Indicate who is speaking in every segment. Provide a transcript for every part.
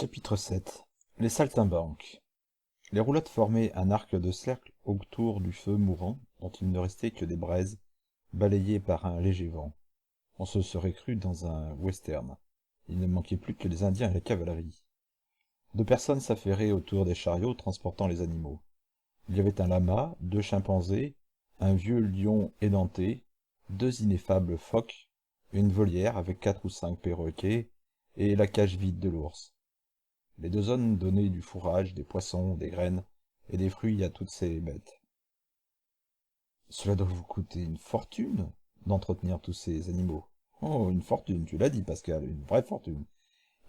Speaker 1: Chapitre 7. Les saltimbanques. Les roulottes formaient un arc de cercle autour du feu mourant, dont il ne restait que des braises, balayées par un léger vent. On se serait cru dans un western. Il ne manquait plus que les Indiens et la cavalerie. Deux personnes s'affairaient autour des chariots transportant les animaux. Il y avait un lama, deux chimpanzés, un vieux lion édenté, deux ineffables phoques, une volière avec 4 ou 5 perroquets, et la cage vide de l'ours. Les deux hommes donnaient du fourrage, des poissons, des graines et des fruits à toutes ces bêtes. Cela doit vous coûter une fortune d'entretenir tous ces animaux. Oh, une fortune, tu l'as dit, Pascal, une vraie fortune.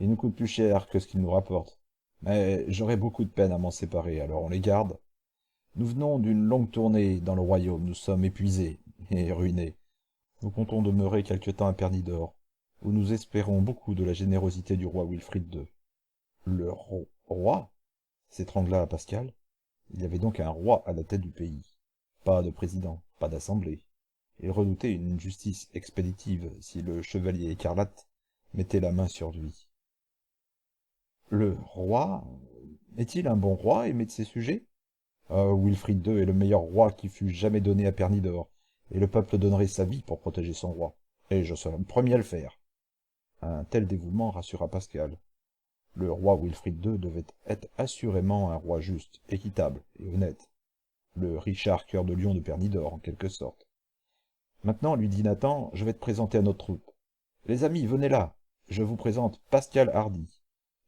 Speaker 1: Ils nous coûtent plus cher que ce qu'ils nous rapportent. Mais j'aurais beaucoup de peine à m'en séparer, alors on les garde. Nous venons d'une longue tournée dans le royaume, nous sommes épuisés et ruinés. Nous comptons demeurer quelque temps à Pernidor, où nous espérons beaucoup de la générosité du roi Wilfrid II. Le roi? S'étrangla Pascal. Il y avait donc un roi à la tête du pays. Pas de président, pas d'assemblée. Il redoutait une justice expéditive si le chevalier écarlate mettait la main sur lui. Le roi? Est-il un bon roi aimé de ses sujets? Wilfrid II est le meilleur roi qui fût jamais donné à Pernidor, et le peuple donnerait sa vie pour protéger son roi. Et je serai le premier à le faire. Un tel dévouement rassura Pascal. Le roi Wilfrid II devait être assurément un roi juste, équitable et honnête. Le Richard Cœur de Lion de Pernidor, en quelque sorte. Maintenant, lui dit Nathan, je vais te présenter à notre troupe. Les amis, venez là. Je vous présente Pascal Hardy.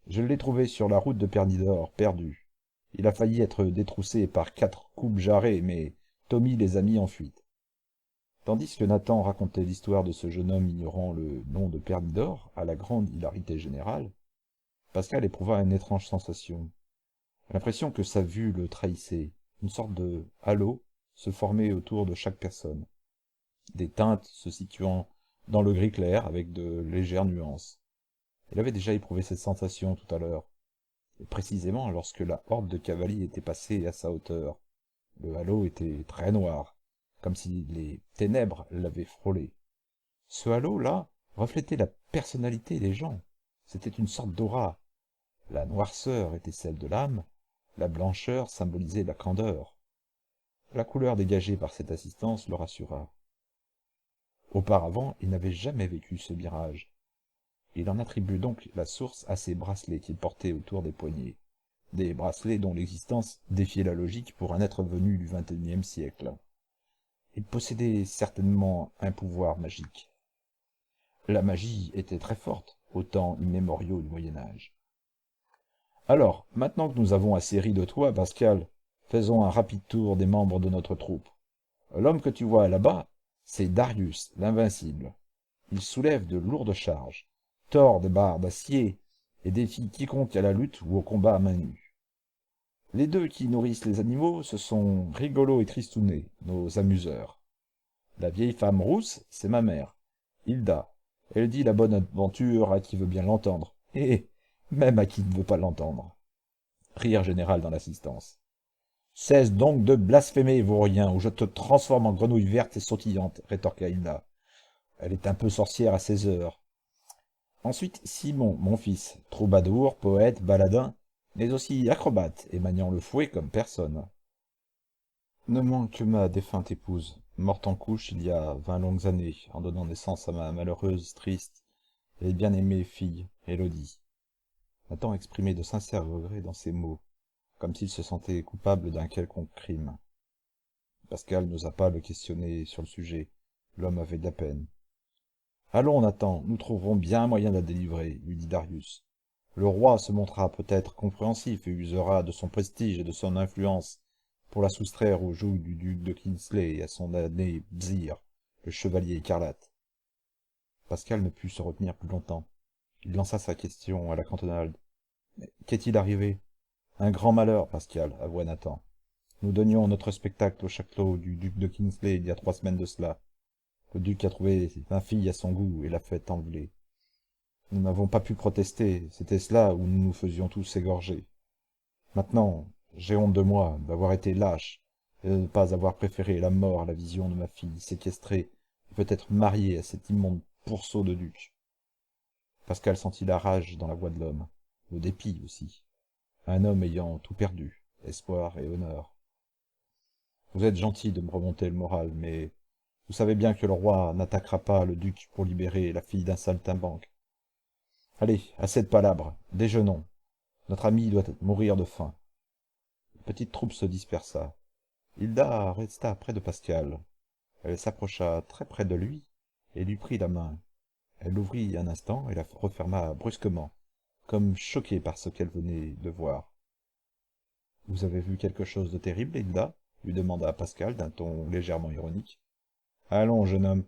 Speaker 1: Je l'ai trouvé sur la route de Pernidor, perdu. Il a failli être détroussé par 4 coupes jarrées, mais Tommy les a mis en fuite. Tandis que Nathan racontait l'histoire de ce jeune homme ignorant le nom de Pernidor, à la grande hilarité générale, Pascal éprouva une étrange sensation. L'impression que sa vue le trahissait. Une sorte de halo se formait autour de chaque personne. Des teintes se situant dans le gris clair avec de légères nuances. Il avait déjà éprouvé cette sensation tout à l'heure, et précisément lorsque la horde de cavaliers était passée à sa hauteur. Le halo était très noir, comme si les ténèbres l'avaient frôlé. Ce halo-là reflétait la personnalité des gens. C'était une sorte d'aura. La noirceur était celle de l'âme, la blancheur symbolisait la candeur. La couleur dégagée par cette assistance le rassura. Auparavant, il n'avait jamais vécu ce mirage. Il en attribue donc la source à ces bracelets qu'il portait autour des poignets. Des bracelets dont l'existence défiait la logique pour un être venu du XXIe siècle. Il possédait certainement un pouvoir magique. La magie était très forte, aux temps immémoriaux du Moyen-Âge. Alors, maintenant que nous avons assez ri de toi, Pascal, faisons un rapide tour des membres de notre troupe. L'homme que tu vois là-bas, c'est Darius, l'invincible. Il soulève de lourdes charges, tord des barres d'acier et défie quiconque à la lutte ou au combat à main nue. Les deux qui nourrissent les animaux, ce sont Rigolo et Tristounet, nos amuseurs. La vieille femme rousse, c'est ma mère, Hilda. Elle dit la bonne aventure à qui veut bien l'entendre, et même à qui ne veut pas l'entendre. Rire général dans l'assistance. Cesse donc de blasphémer, vaurien, ou je te transforme en grenouille verte et sautillante, rétorqua Hilda. Elle est un peu sorcière à ses heures. Ensuite, Simon, mon fils, troubadour, poète, baladin, mais aussi acrobate et maniant le fouet comme personne. Ne manque que ma défunte épouse, morte en couche il y a 20 longues années, en donnant naissance à ma malheureuse, triste et bien-aimée fille, Élodie. Nathan exprimait de sincères regrets dans ses mots, comme s'il se sentait coupable d'un quelconque crime. Pascal n'osa pas le questionner sur le sujet. L'homme avait de la peine. Allons, Nathan, nous trouverons bien un moyen de la délivrer, lui dit Darius. Le roi se montrera peut-être compréhensif et usera de son prestige et de son influence pour la soustraire aux jougs du duc de Kingsley et à son damné Bzir, le chevalier écarlate. Pascal ne put se retenir plus longtemps. Il lança sa question à la cantonade. « Qu'est-il arrivé ?»« Un grand malheur, Pascal, avoua Nathan. Nous donnions notre spectacle au château du duc de Kingsley il y a 3 semaines de cela. Le duc a trouvé 20 filles à son goût et l'a fait enlever. Nous n'avons pas pu protester, c'était cela où nous nous faisions tous égorger. Maintenant, j'ai honte de moi, d'avoir été lâche, et de ne pas avoir préféré la mort à la vision de ma fille séquestrée et peut-être mariée à cet immonde pourceau de duc. Pascal sentit la rage dans la voix de l'homme. le dépit aussi. Un homme ayant tout perdu, espoir et honneur. Vous êtes gentil de me remonter le moral, mais vous savez bien que le roi n'attaquera pas le duc pour libérer la fille d'un saltimbanque. Allez, assez de palabres, déjeunons. Notre ami doit mourir de faim. La petite troupe se dispersa. Hilda resta près de Pascal. Elle s'approcha très près de lui et lui prit la main. Elle l'ouvrit un instant et la referma brusquement, comme choquée par ce qu'elle venait de voir. « Vous avez vu quelque chose de terrible, Hilda ?» lui demanda Pascal d'un ton légèrement ironique. « Allons, jeune homme,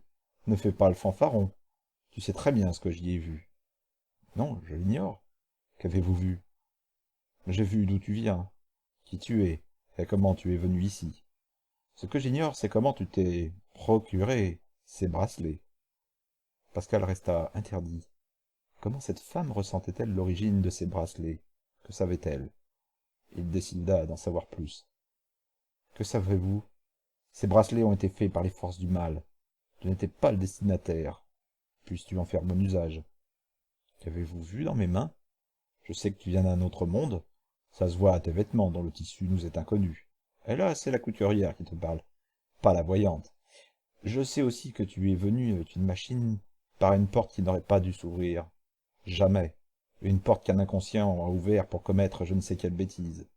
Speaker 1: ne fais pas le fanfaron. Tu sais très bien ce que j'y ai vu. »« Non, je l'ignore. Qu'avez-vous vu ?»« J'ai vu d'où tu viens, qui tu es, et comment tu es venu ici. Ce que j'ignore, c'est comment tu t'es procuré ces bracelets. » Pascal resta interdit. Comment cette femme ressentait-elle l'origine de ces bracelets? Que savait-elle? Il décida d'en savoir plus. « Que savez-vous? Ces bracelets ont été faits par les forces du mal. Tu n'étais pas le destinataire. Puisses-tu en faire bon usage? Qu'avez-vous vu dans mes mains? Je sais que tu viens d'un autre monde. Ça se voit à tes vêtements dont le tissu nous est inconnu. Et là, c'est la couturière qui te parle, pas la voyante. Je sais aussi que tu es venu avec une machine par une porte qui n'aurait pas dû s'ouvrir. Jamais. Une porte qu'un inconscient a ouverte pour commettre je ne sais quelle bêtise.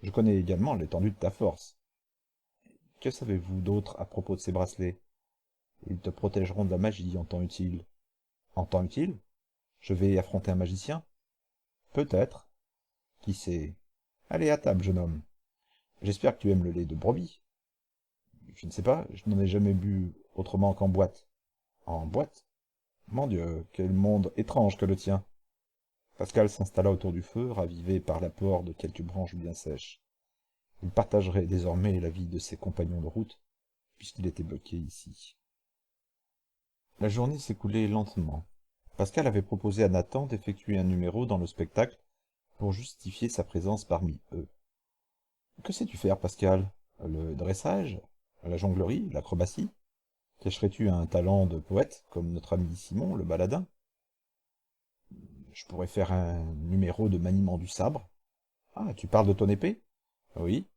Speaker 1: Je connais également l'étendue de ta force. Que savez-vous d'autre à propos de ces bracelets? Ils te protégeront de la magie en temps utile. En temps utile? Je vais affronter un magicien? Peut-être. Qui sait? Allez à table, jeune homme. J'espère que tu aimes le lait de brebis. Je ne sais pas, je n'en ai jamais bu autrement qu'en boîte. En boîte? Mon Dieu, quel monde étrange que le tien. Pascal s'installa autour du feu, ravivé par l'apport de quelques branches bien sèches. Il partagerait désormais la vie de ses compagnons de route, puisqu'il était bloqué ici. La journée s'écoulait lentement. Pascal avait proposé à Nathan d'effectuer un numéro dans le spectacle pour justifier sa présence parmi eux. « Que sais-tu faire, Pascal? Le dressage? La jonglerie? L'acrobatie? Cacherais-tu un talent de poète, comme notre ami Simon, le baladin? Je pourrais faire un numéro de maniement du sabre. Ah, tu parles de ton épée? Oui.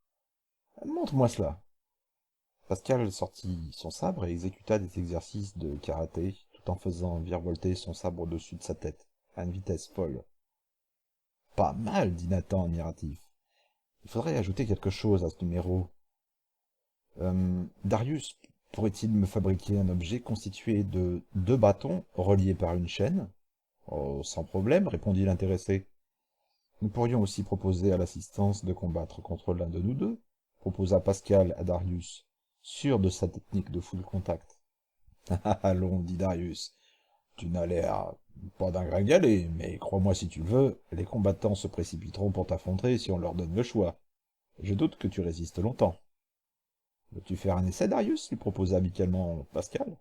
Speaker 1: Montre-moi cela. » Pascal sortit son sabre et exécuta des exercices de karaté, tout en faisant virevolter son sabre au-dessus de sa tête, à une vitesse folle. « Pas mal, dit Nathan, admiratif. Il faudrait ajouter quelque chose à ce numéro. Darius pourrait-il me fabriquer un objet constitué de 2 bâtons reliés par une chaîne? Oh, sans problème, répondit l'intéressé. Nous pourrions aussi proposer à l'assistance de combattre contre l'un de nous deux, proposa Pascal à Darius, sûr de sa technique de full contact. Allons, dit Darius, tu n'as l'air pas d'un gringalet, mais crois-moi si tu le veux, les combattants se précipiteront pour t'affronter si on leur donne le choix. Je doute que tu résistes longtemps. Veux-tu faire un essai, Darius lui proposa amicalement Pascal.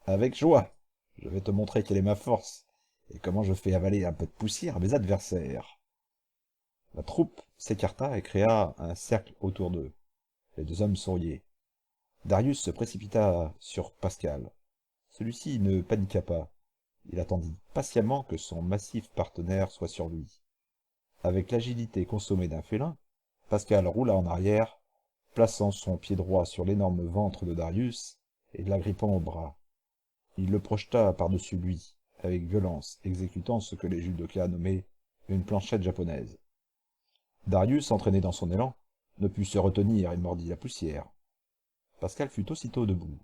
Speaker 1: Avec joie. Je vais te montrer quelle est ma force, et comment je fais avaler un peu de poussière à mes adversaires. La troupe s'écarta et créa un cercle autour d'eux. Les deux hommes souriaient. Darius se précipita sur Pascal. Celui-ci ne paniqua pas. Il attendit patiemment que son massif partenaire soit sur lui. Avec l'agilité consommée d'un félin, Pascal roula en arrière, plaçant son pied droit sur l'énorme ventre de Darius et l'agrippant au bras. Il le projeta par-dessus lui, avec violence, exécutant ce que les judokas nommaient une planchette japonaise. Darius, entraîné dans son élan, ne put se retenir et mordit la poussière. Pascal fut aussitôt debout.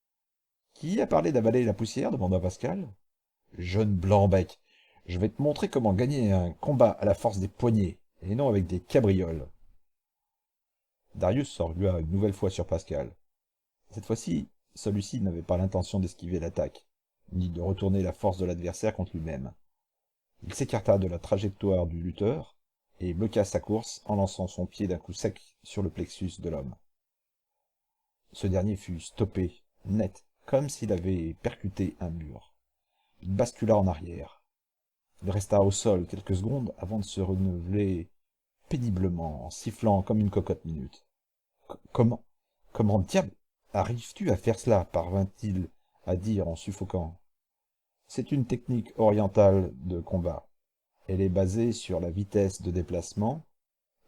Speaker 1: « Qui a parlé d'avaler la poussière » demanda Pascal. « Jeune blanc-bec, je vais te montrer comment gagner un combat à la force des poignets, et non avec des cabrioles. » Darius s'orgua une nouvelle fois sur Pascal. Cette fois-ci, celui-ci n'avait pas l'intention d'esquiver l'attaque, ni de retourner la force de l'adversaire contre lui-même. Il s'écarta de la trajectoire du lutteur, et bloqua sa course en lançant son pied d'un coup sec sur le plexus de l'homme. Ce dernier fut stoppé, net, comme s'il avait percuté un mur. Il bascula en arrière. Il resta au sol quelques secondes avant de se renouveler péniblement, en sifflant comme une cocotte minute. « Comment diable arrives-tu à faire cela ?» parvint-il à dire en suffoquant. « C'est une technique orientale de combat. Elle est basée sur la vitesse de déplacement,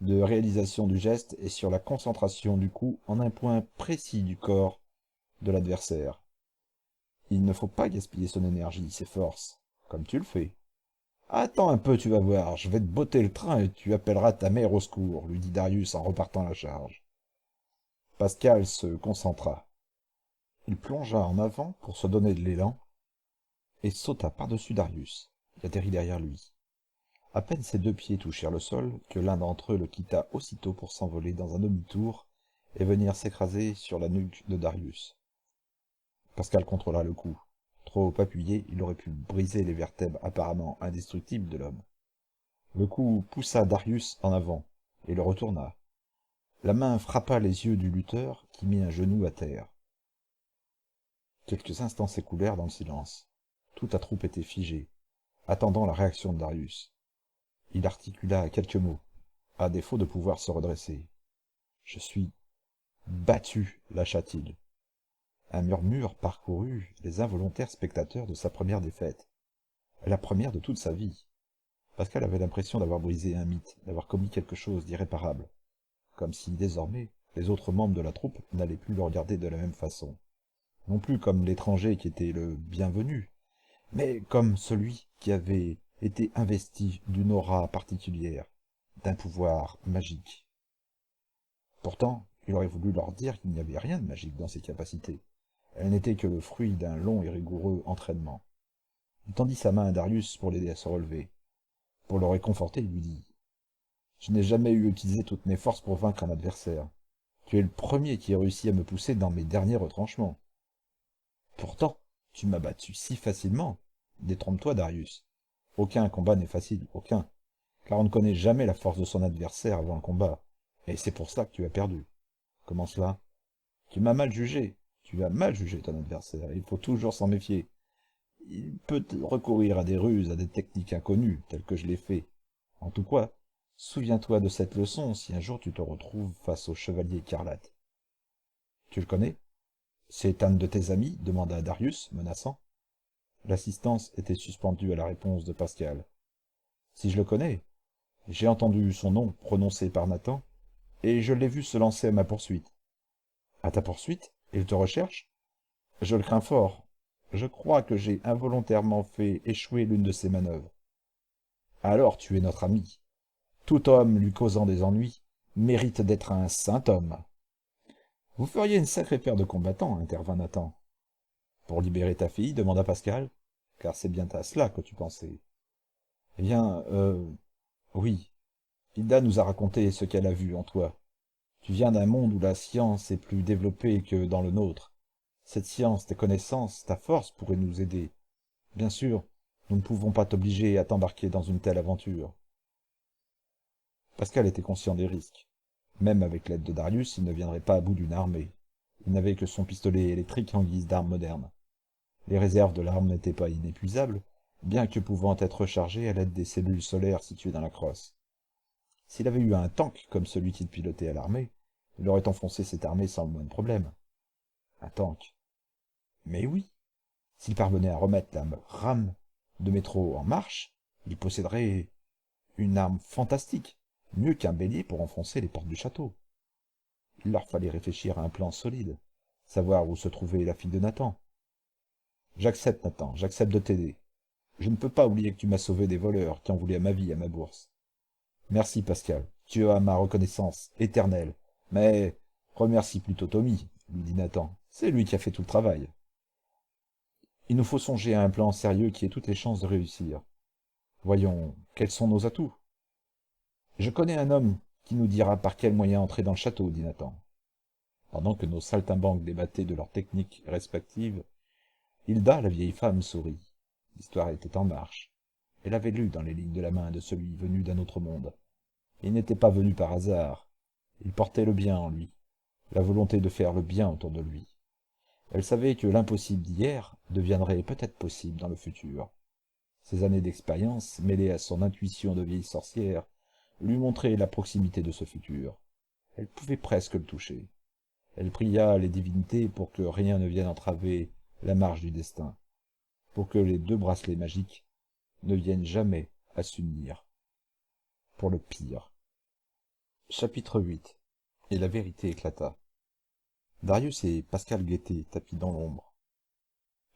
Speaker 1: de réalisation du geste et sur la concentration du coup en un point précis du corps de l'adversaire. Il ne faut pas gaspiller son énergie, ses forces, comme tu le fais. Attends un peu, tu vas voir, je vais te botter le train et tu appelleras ta mère au secours, lui dit Darius en repartant à la charge. Pascal se concentra. Il plongea en avant pour se donner de l'élan et sauta par-dessus Darius, qui atterrit derrière lui. À peine ses deux pieds touchèrent le sol que l'un d'entre eux le quitta aussitôt pour s'envoler dans un demi-tour et venir s'écraser sur la nuque de Darius. Pascal contrôla le coup. Trop appuyé, il aurait pu briser les vertèbres apparemment indestructibles de l'homme. Le coup poussa Darius en avant et le retourna. La main frappa les yeux du lutteur qui mit un genou à terre. Quelques instants s'écoulèrent dans le silence. Toute la troupe était figée, attendant la réaction de Darius. Il articula quelques mots, à défaut de pouvoir se redresser. « Je suis battu » lâcha-t-il. Un murmure parcourut les involontaires spectateurs de sa première défaite. La première de toute sa vie. Pascal avait l'impression d'avoir brisé un mythe, d'avoir commis quelque chose d'irréparable. Comme si, désormais, les autres membres de la troupe n'allaient plus le regarder de la même façon. Non plus comme l'étranger qui était le bienvenu, mais comme celui qui avait été investi d'une aura particulière, d'un pouvoir magique. Pourtant, il aurait voulu leur dire qu'il n'y avait rien de magique dans ses capacités. Elles n'étaient que le fruit d'un long et rigoureux entraînement. Il tendit sa main à Darius pour l'aider à se relever. Pour le réconforter, il lui dit « Je n'ai jamais eu utilisé toutes mes forces pour vaincre un adversaire. Tu es le premier qui a réussi à me pousser dans mes derniers retranchements. Pourtant, tu m'as battu si facilement. Détrompe-toi, Darius. Aucun combat n'est facile, aucun. Car on ne connaît jamais la force de son adversaire avant le combat. Et c'est pour ça que tu as perdu. Comment cela? Tu m'as mal jugé. Tu as mal jugé ton adversaire. Il faut toujours s'en méfier. Il peut recourir à des ruses, à des techniques inconnues, telles que je l'ai fait. En tout cas, souviens-toi de cette leçon si un jour tu te retrouves face au chevalier écarlate. Tu le connais? C'est un de tes amis? Demanda Darius, menaçant. L'assistance était suspendue à la réponse de Pascal. Si je le connais, j'ai entendu son nom prononcé par Nathan, et je l'ai vu se lancer à ma poursuite. À ta poursuite? Il te recherche? Je le crains fort. Je crois que j'ai involontairement fait échouer l'une de ses manœuvres. Alors tu es notre ami. Tout homme lui causant des ennuis mérite d'être un saint homme. Vous feriez une sacrée paire de combattants, intervint Nathan. Pour libérer ta fille, demanda Pascal, car c'est bien à cela que tu pensais. Eh bien, oui. Hilda nous a raconté ce qu'elle a vu en toi. Tu viens d'un monde où la science est plus développée que dans le nôtre. Cette science, tes connaissances, ta force pourraient nous aider. Bien sûr, nous ne pouvons pas t'obliger à t'embarquer dans une telle aventure. Pascal était conscient des risques. Même avec l'aide de Darius, il ne viendrait pas à bout d'une armée. Il n'avait que son pistolet électrique en guise d'arme moderne. Les réserves de l'arme n'étaient pas inépuisables, bien que pouvant être rechargées à l'aide des cellules solaires situées dans la crosse. S'il avait eu un tank comme celui qu'il pilotait à l'armée, il aurait enfoncé cette armée sans le moindre problème. Un tank. Mais oui, s'il parvenait à remettre la rame de métro en marche, il posséderait une arme fantastique, mieux qu'un bélier pour enfoncer les portes du château. Il leur fallait réfléchir à un plan solide, savoir où se trouvait la fille de Nathan. J'accepte, Nathan, j'accepte de t'aider. Je ne peux pas oublier que tu m'as sauvé des voleurs qui en voulaient à ma vie, à ma bourse. Merci, Pascal, tu as ma reconnaissance éternelle. Mais remercie plutôt Tommy, lui dit Nathan. C'est lui qui a fait tout le travail. Il nous faut songer à un plan sérieux qui ait toutes les chances de réussir. Voyons, quels sont nos atouts? Je connais un homme qui nous dira par quel moyen entrer dans le château, dit Nathan. Pendant que nos saltimbanques débattaient de leurs techniques respectives, Hilda, la vieille femme, sourit. L'histoire était en marche. Elle avait lu dans les lignes de la main de celui venu d'un autre monde. Il n'était pas venu par hasard. Il portait le bien en lui, la volonté de faire le bien autour de lui. Elle savait que l'impossible d'hier deviendrait peut-être possible dans le futur. Ses années d'expérience, mêlées à son intuition de vieille sorcière, lui montraient la proximité de ce futur. Elle pouvait presque le toucher. Elle pria les divinités pour que rien ne vienne entraver la marche du destin, pour que les deux bracelets magiques ne viennent jamais à s'unir. Pour le pire. Chapitre 8. Et la vérité éclata. Darius et Pascal guettaient, tapis dans l'ombre.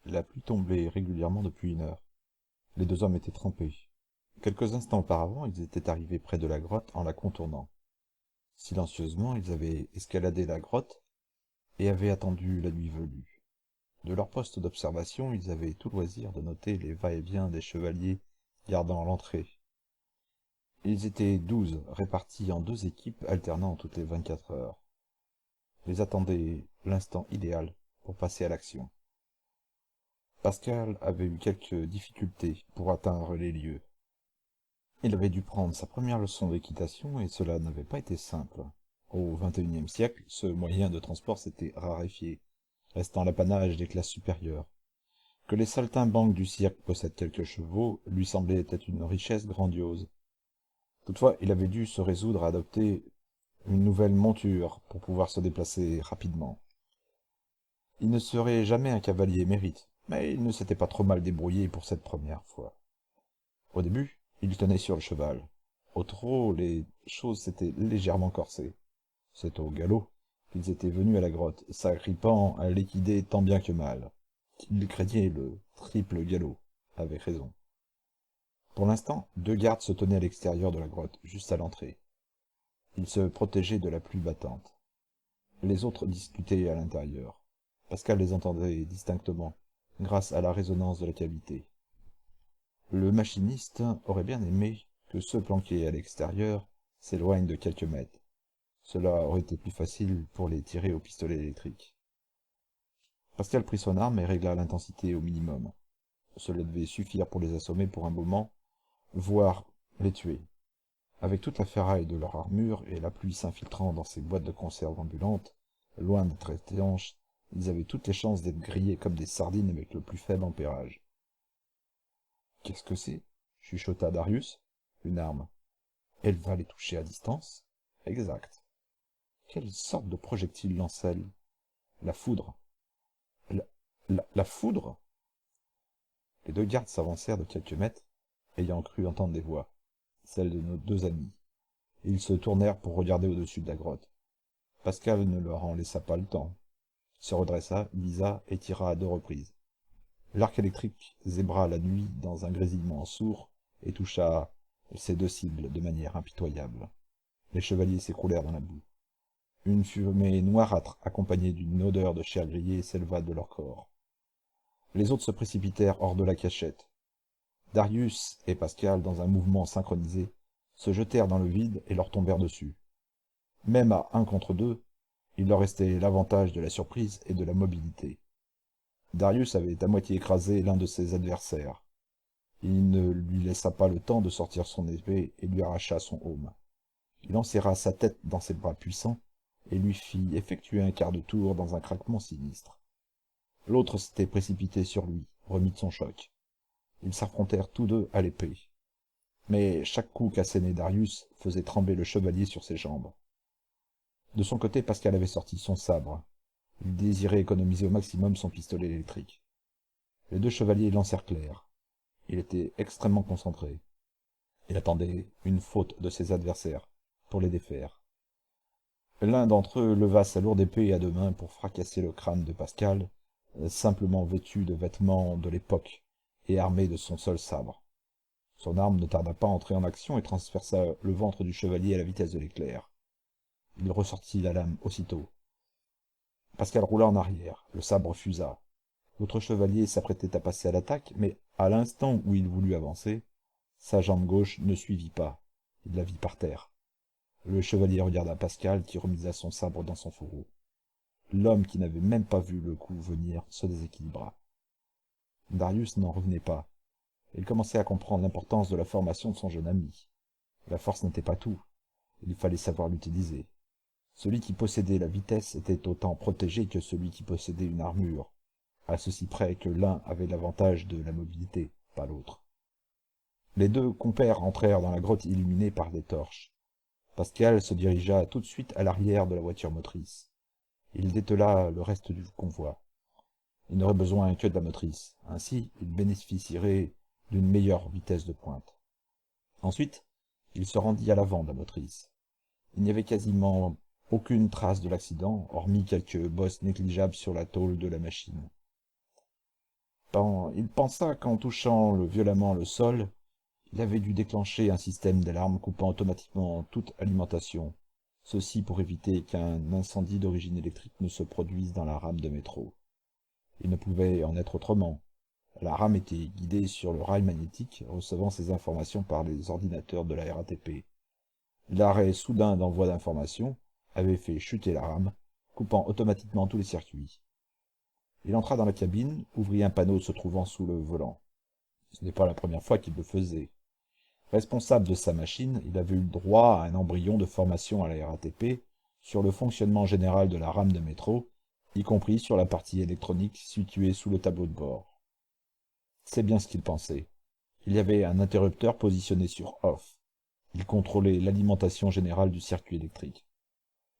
Speaker 1: La pluie tombait régulièrement depuis 1 heure. Les 2 hommes étaient trempés. Quelques instants auparavant, ils étaient arrivés près de la grotte en la contournant. Silencieusement, ils avaient escaladé la grotte et avaient attendu la nuit venue. De leur poste d'observation, ils avaient tout loisir de noter les va-et-vient des chevaliers gardant l'entrée. Ils étaient 12, répartis en 2 équipes alternant toutes les 24 heures. Ils attendaient l'instant idéal pour passer à l'action. Pascal avait eu quelques difficultés pour atteindre les lieux. Il avait dû prendre sa première leçon d'équitation et cela n'avait pas été simple. Au XXIe siècle, ce moyen de transport s'était raréfié, restant l'apanage des classes supérieures. Que les saltimbanques du cirque possèdent quelques chevaux lui semblait être une richesse grandiose. Toutefois, il avait dû se résoudre à adopter une nouvelle monture pour pouvoir se déplacer rapidement. Il ne serait jamais un cavalier émérite, mais il ne s'était pas trop mal débrouillé pour cette première fois. Au début, il tenait sur le cheval. Au trot, les choses s'étaient légèrement corsées. C'est au galop qu'ils étaient venus à la grotte, s'agrippant à l'équidé tant bien que mal. Il craignait le triple galop, avec raison. Pour l'instant, 2 gardes se tenaient à l'extérieur de la grotte, juste à l'entrée. Ils se protégeaient de la pluie battante. Les autres discutaient à l'intérieur. Pascal les entendait distinctement, grâce à la résonance de la cavité. Le machiniste aurait bien aimé que ceux planqués à l'extérieur s'éloignent de quelques mètres. Cela aurait été plus facile pour les tirer au pistolet électrique. Pascal prit son arme et régla l'intensité au minimum. Cela devait suffire pour les assommer pour un moment, voire les tuer. Avec toute la ferraille de leur armure et la pluie s'infiltrant dans ces boîtes de conserve ambulantes, loin d'être étanches, ils avaient toutes les chances d'être grillés comme des sardines avec le plus faible ampérage. « Qu'est-ce que c'est » chuchota Darius. « Une arme. Elle va les toucher à distance ?»« Exact. » « Quelle sorte de projectile lance-t-elle ?»« La foudre. »« La foudre ?» Les 2 gardes s'avancèrent de quelques mètres, ayant cru entendre des voix, celles de nos 2 amis, et ils se tournèrent pour regarder au-dessus de la grotte. Pascal ne leur en laissa pas le temps. Il se redressa, visa et tira à 2 reprises. L'arc électrique zébra la nuit dans un grésillement sourd et toucha ces 2 cibles de manière impitoyable. Les chevaliers s'écroulèrent dans la boue. Une fumée noirâtre, accompagnée d'une odeur de chair grillée, s'éleva de leur corps. Les autres se précipitèrent hors de la cachette. Darius et Pascal, dans un mouvement synchronisé, se jetèrent dans le vide et leur tombèrent dessus. Même à 1 contre 2, il leur restait l'avantage de la surprise et de la mobilité. Darius avait à moitié écrasé l'un de ses adversaires. Il ne lui laissa pas le temps de sortir son épée et lui arracha son aume. Il enserra sa tête dans ses bras puissants et lui fit effectuer un quart de tour dans un craquement sinistre. L'autre s'était précipité sur lui, remis de son choc. Ils s'affrontèrent tous 2 à l'épée. Mais chaque coup qu'assénait Darius faisait trembler le chevalier sur ses jambes. De son côté, Pascal avait sorti son sabre. Il désirait économiser au maximum son pistolet électrique. Les 2 chevaliers l'encerclèrent. Il était extrêmement concentré. Il attendait une faute de ses adversaires pour les défaire. L'un d'entre eux leva sa lourde épée à 2 mains pour fracasser le crâne de Pascal, simplement vêtu de vêtements de l'époque et armé de son seul sabre. Son arme ne tarda pas à entrer en action et transperça le ventre du chevalier à la vitesse de l'éclair. Il ressortit la lame aussitôt. Pascal roula en arrière, le sabre fusa. L'autre chevalier s'apprêtait à passer à l'attaque, mais à l'instant où il voulut avancer, sa jambe gauche ne suivit pas. Il la vit par terre. Le chevalier regarda Pascal qui remisa son sabre dans son fourreau. L'homme qui n'avait même pas vu le coup venir se déséquilibra. Darius n'en revenait pas. Il commençait à comprendre l'importance de la formation de son jeune ami. La force n'était pas tout. Il fallait savoir l'utiliser. Celui qui possédait la vitesse était autant protégé que celui qui possédait une armure, à ceci près que l'un avait l'avantage de la mobilité, pas l'autre. Les 2 compères entrèrent dans la grotte illuminée par des torches. Pascal se dirigea tout de suite à l'arrière de la voiture motrice. Il détela le reste du convoi. Il n'aurait besoin que de la motrice. Ainsi, il bénéficierait d'une meilleure vitesse de pointe. Ensuite, il se rendit à l'avant de la motrice. Il n'y avait quasiment aucune trace de l'accident, hormis quelques bosses négligeables sur la tôle de la machine. Il pensa qu'en touchant violemment le sol, il avait dû déclencher un système d'alarme coupant automatiquement toute alimentation, ceci pour éviter qu'un incendie d'origine électrique ne se produise dans la rame de métro. Il ne pouvait en être autrement. La rame était guidée sur le rail magnétique, recevant ses informations par les ordinateurs de la RATP. L'arrêt soudain d'envoi d'informations avait fait chuter la rame, coupant automatiquement tous les circuits. Il entra dans la cabine, ouvrit un panneau se trouvant sous le volant. Ce n'est pas la première fois qu'il le faisait. Responsable de sa machine, il avait eu droit à un embryon de formation à la RATP sur le fonctionnement général de la rame de métro, y compris sur la partie électronique située sous le tableau de bord. C'est bien ce qu'il pensait. Il y avait un interrupteur positionné sur off. Il contrôlait l'alimentation générale du circuit électrique.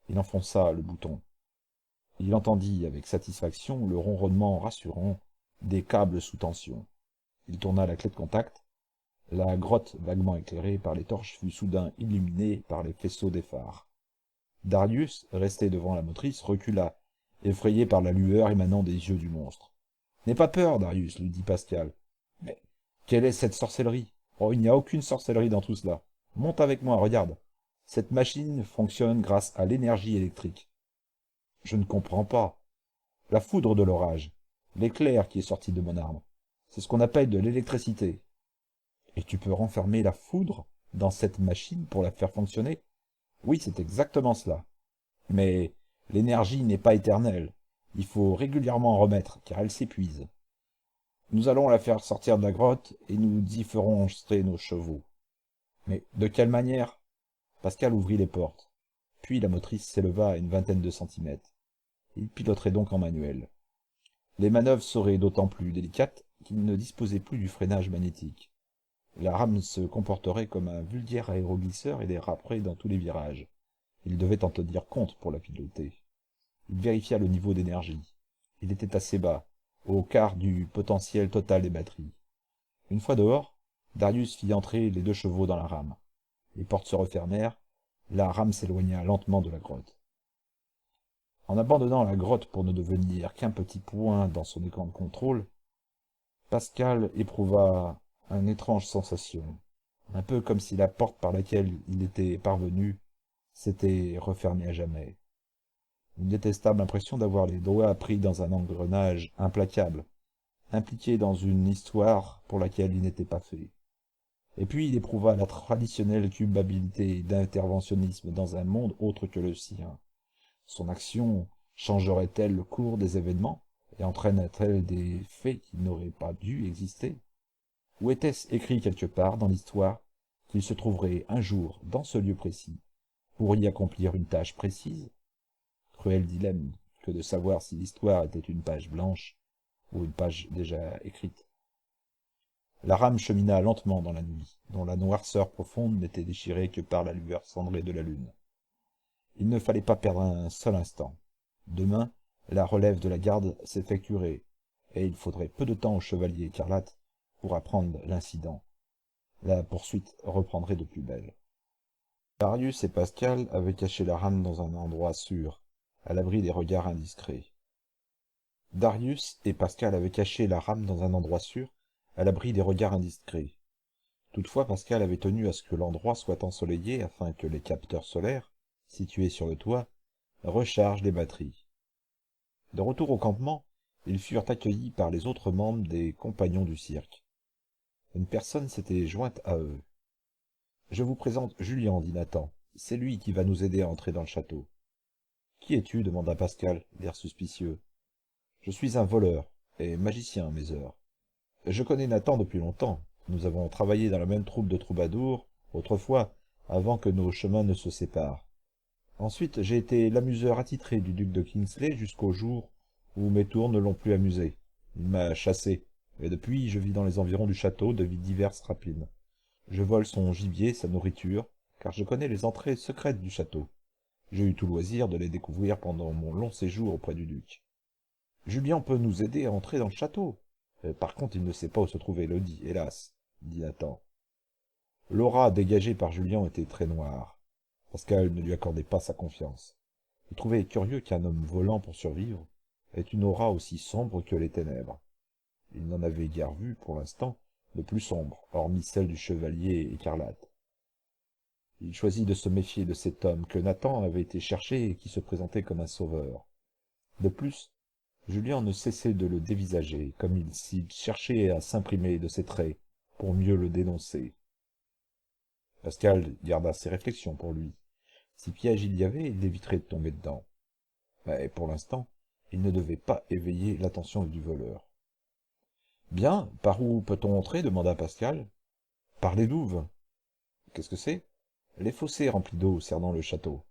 Speaker 1: Il enfonça le bouton. Il entendit avec satisfaction le ronronnement rassurant des câbles sous tension. Il tourna la clé de contact. La grotte vaguement éclairée par les torches fut soudain illuminée par les faisceaux des phares. Darius, resté devant la motrice, recula, effrayé par la lueur émanant des yeux du monstre. « N'aie pas peur, Darius, lui dit Pascal. Mais quelle est cette sorcellerie? Oh, il n'y a aucune sorcellerie dans tout cela. Monte avec moi, regarde. Cette machine fonctionne grâce à l'énergie électrique. Je ne comprends pas. La foudre de l'orage, l'éclair qui est sorti de mon arme, c'est ce qu'on appelle de l'électricité. Et tu peux renfermer la foudre dans cette machine pour la faire fonctionner? Oui, c'est exactement cela. Mais l'énergie n'est pas éternelle. Il faut régulièrement en remettre, car elle s'épuise. Nous allons la faire sortir de la grotte et nous y ferons entrer nos chevaux. Mais de quelle manière? Pascal ouvrit les portes. Puis la motrice s'éleva à une vingtaine de centimètres. Il piloterait donc en manuel. Les manœuvres seraient d'autant plus délicates qu'il ne disposait plus du freinage magnétique. La rame se comporterait comme un vulgaire aéroglisseur et déraperait dans tous les virages. Il devait en tenir compte pour la piloter. Il vérifia le niveau d'énergie. Il était assez bas, au quart du potentiel total des batteries. Une fois dehors, Darius fit entrer les 2 chevaux dans la rame. Les portes se refermèrent, la rame s'éloigna lentement de la grotte. En abandonnant la grotte pour ne devenir qu'un petit point dans son écran de contrôle, Pascal éprouva une étrange sensation, un peu comme si la porte par laquelle il était parvenu s'était refermée à jamais. Une détestable impression d'avoir les doigts pris dans un engrenage implacable, impliqué dans une histoire pour laquelle il n'était pas fait. Et puis il éprouva la traditionnelle culpabilité d'interventionnisme dans un monde autre que le sien. Son action changerait-elle le cours des événements et entraînerait-elle des faits qui n'auraient pas dû exister? Ou était-ce écrit quelque part dans l'histoire qu'il se trouverait un jour dans ce lieu précis pour y accomplir une tâche précise? Cruel dilemme que de savoir si l'histoire était une page blanche ou une page déjà écrite. La rame chemina lentement dans la nuit, dont la noirceur profonde n'était déchirée que par la lueur cendrée de la lune. Il ne fallait pas perdre un seul instant. Demain, la relève de la garde s'effectuerait, et il faudrait peu de temps au chevalier écarlate pour apprendre l'incident. La poursuite reprendrait de plus belle. Darius et Pascal avaient caché la rame dans un endroit sûr, à l'abri des regards indiscrets. Darius et Pascal avaient caché la rame dans un endroit sûr, à l'abri des regards indiscrets. Toutefois, Pascal avait tenu à ce que l'endroit soit ensoleillé afin que les capteurs solaires, situés sur le toit, rechargent les batteries. De retour au campement, ils furent accueillis par les autres membres des compagnons du cirque. Une personne s'était jointe à eux. « Je vous présente Julien, dit Nathan. C'est lui qui va nous aider à entrer dans le château. »« Qui es-tu » demanda Pascal, l'air suspicieux. « Je suis un voleur, et magicien à mes heures. Je connais Nathan depuis longtemps. Nous avons travaillé dans la même troupe de troubadours, autrefois, avant que nos chemins ne se séparent. Ensuite, j'ai été l'amuseur attitré du duc de Kingsley jusqu'au jour où mes tours ne l'ont plus amusé. Il m'a chassé, et depuis, je vis dans les environs du château de vie diverses rapines. Je vole son gibier, sa nourriture, car je connais les entrées secrètes du château. J'ai eu tout loisir de les découvrir pendant mon long séjour auprès du duc. Julien peut nous aider à entrer dans le château. Par contre, il ne sait pas où se trouve Élodie, hélas, dit Nathan. L'aura dégagée par Julien était très noire. Pascal ne lui accordait pas sa confiance. Il trouvait curieux qu'un homme volant pour survivre ait une aura aussi sombre que les ténèbres. Il n'en avait guère vu, pour l'instant, de plus sombre, hormis celle du chevalier écarlate. Il choisit de se méfier de cet homme que Nathan avait été chercher et qui se présentait comme un sauveur. De plus, Julien ne cessait de le dévisager, comme s'il cherchait à s'imprimer de ses traits, pour mieux le dénoncer. Pascal garda ses réflexions pour lui. Si piège il y avait, il éviterait de tomber dedans. Mais pour l'instant, il ne devait pas éveiller l'attention du voleur. Bien, par où peut-on entrer demanda Pascal. Par les douves. Qu'est-ce que c'est? Les fossés remplis d'eau cernant le château.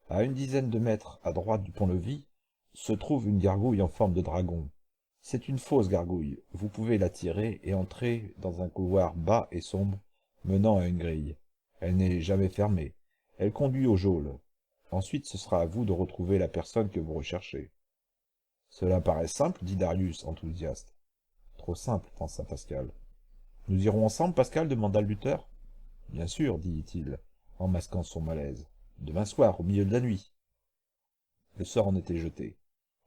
Speaker 1: À une dizaine de mètres à droite du pont-levis se trouve une gargouille en forme de dragon. C'est une fausse gargouille. Vous pouvez la tirer et entrer dans un couloir bas et sombre menant à une grille. Elle n'est jamais fermée. Elle conduit au geôle. Ensuite, ce sera à vous de retrouver la personne que vous recherchez. Cela paraît simple, dit Darius, enthousiaste. Trop simple, pensa Pascal. Nous irons ensemble, Pascal demanda Luther. Bien sûr, dit-il, en masquant son malaise. Demain soir, au milieu de la nuit. Le sort en était jeté.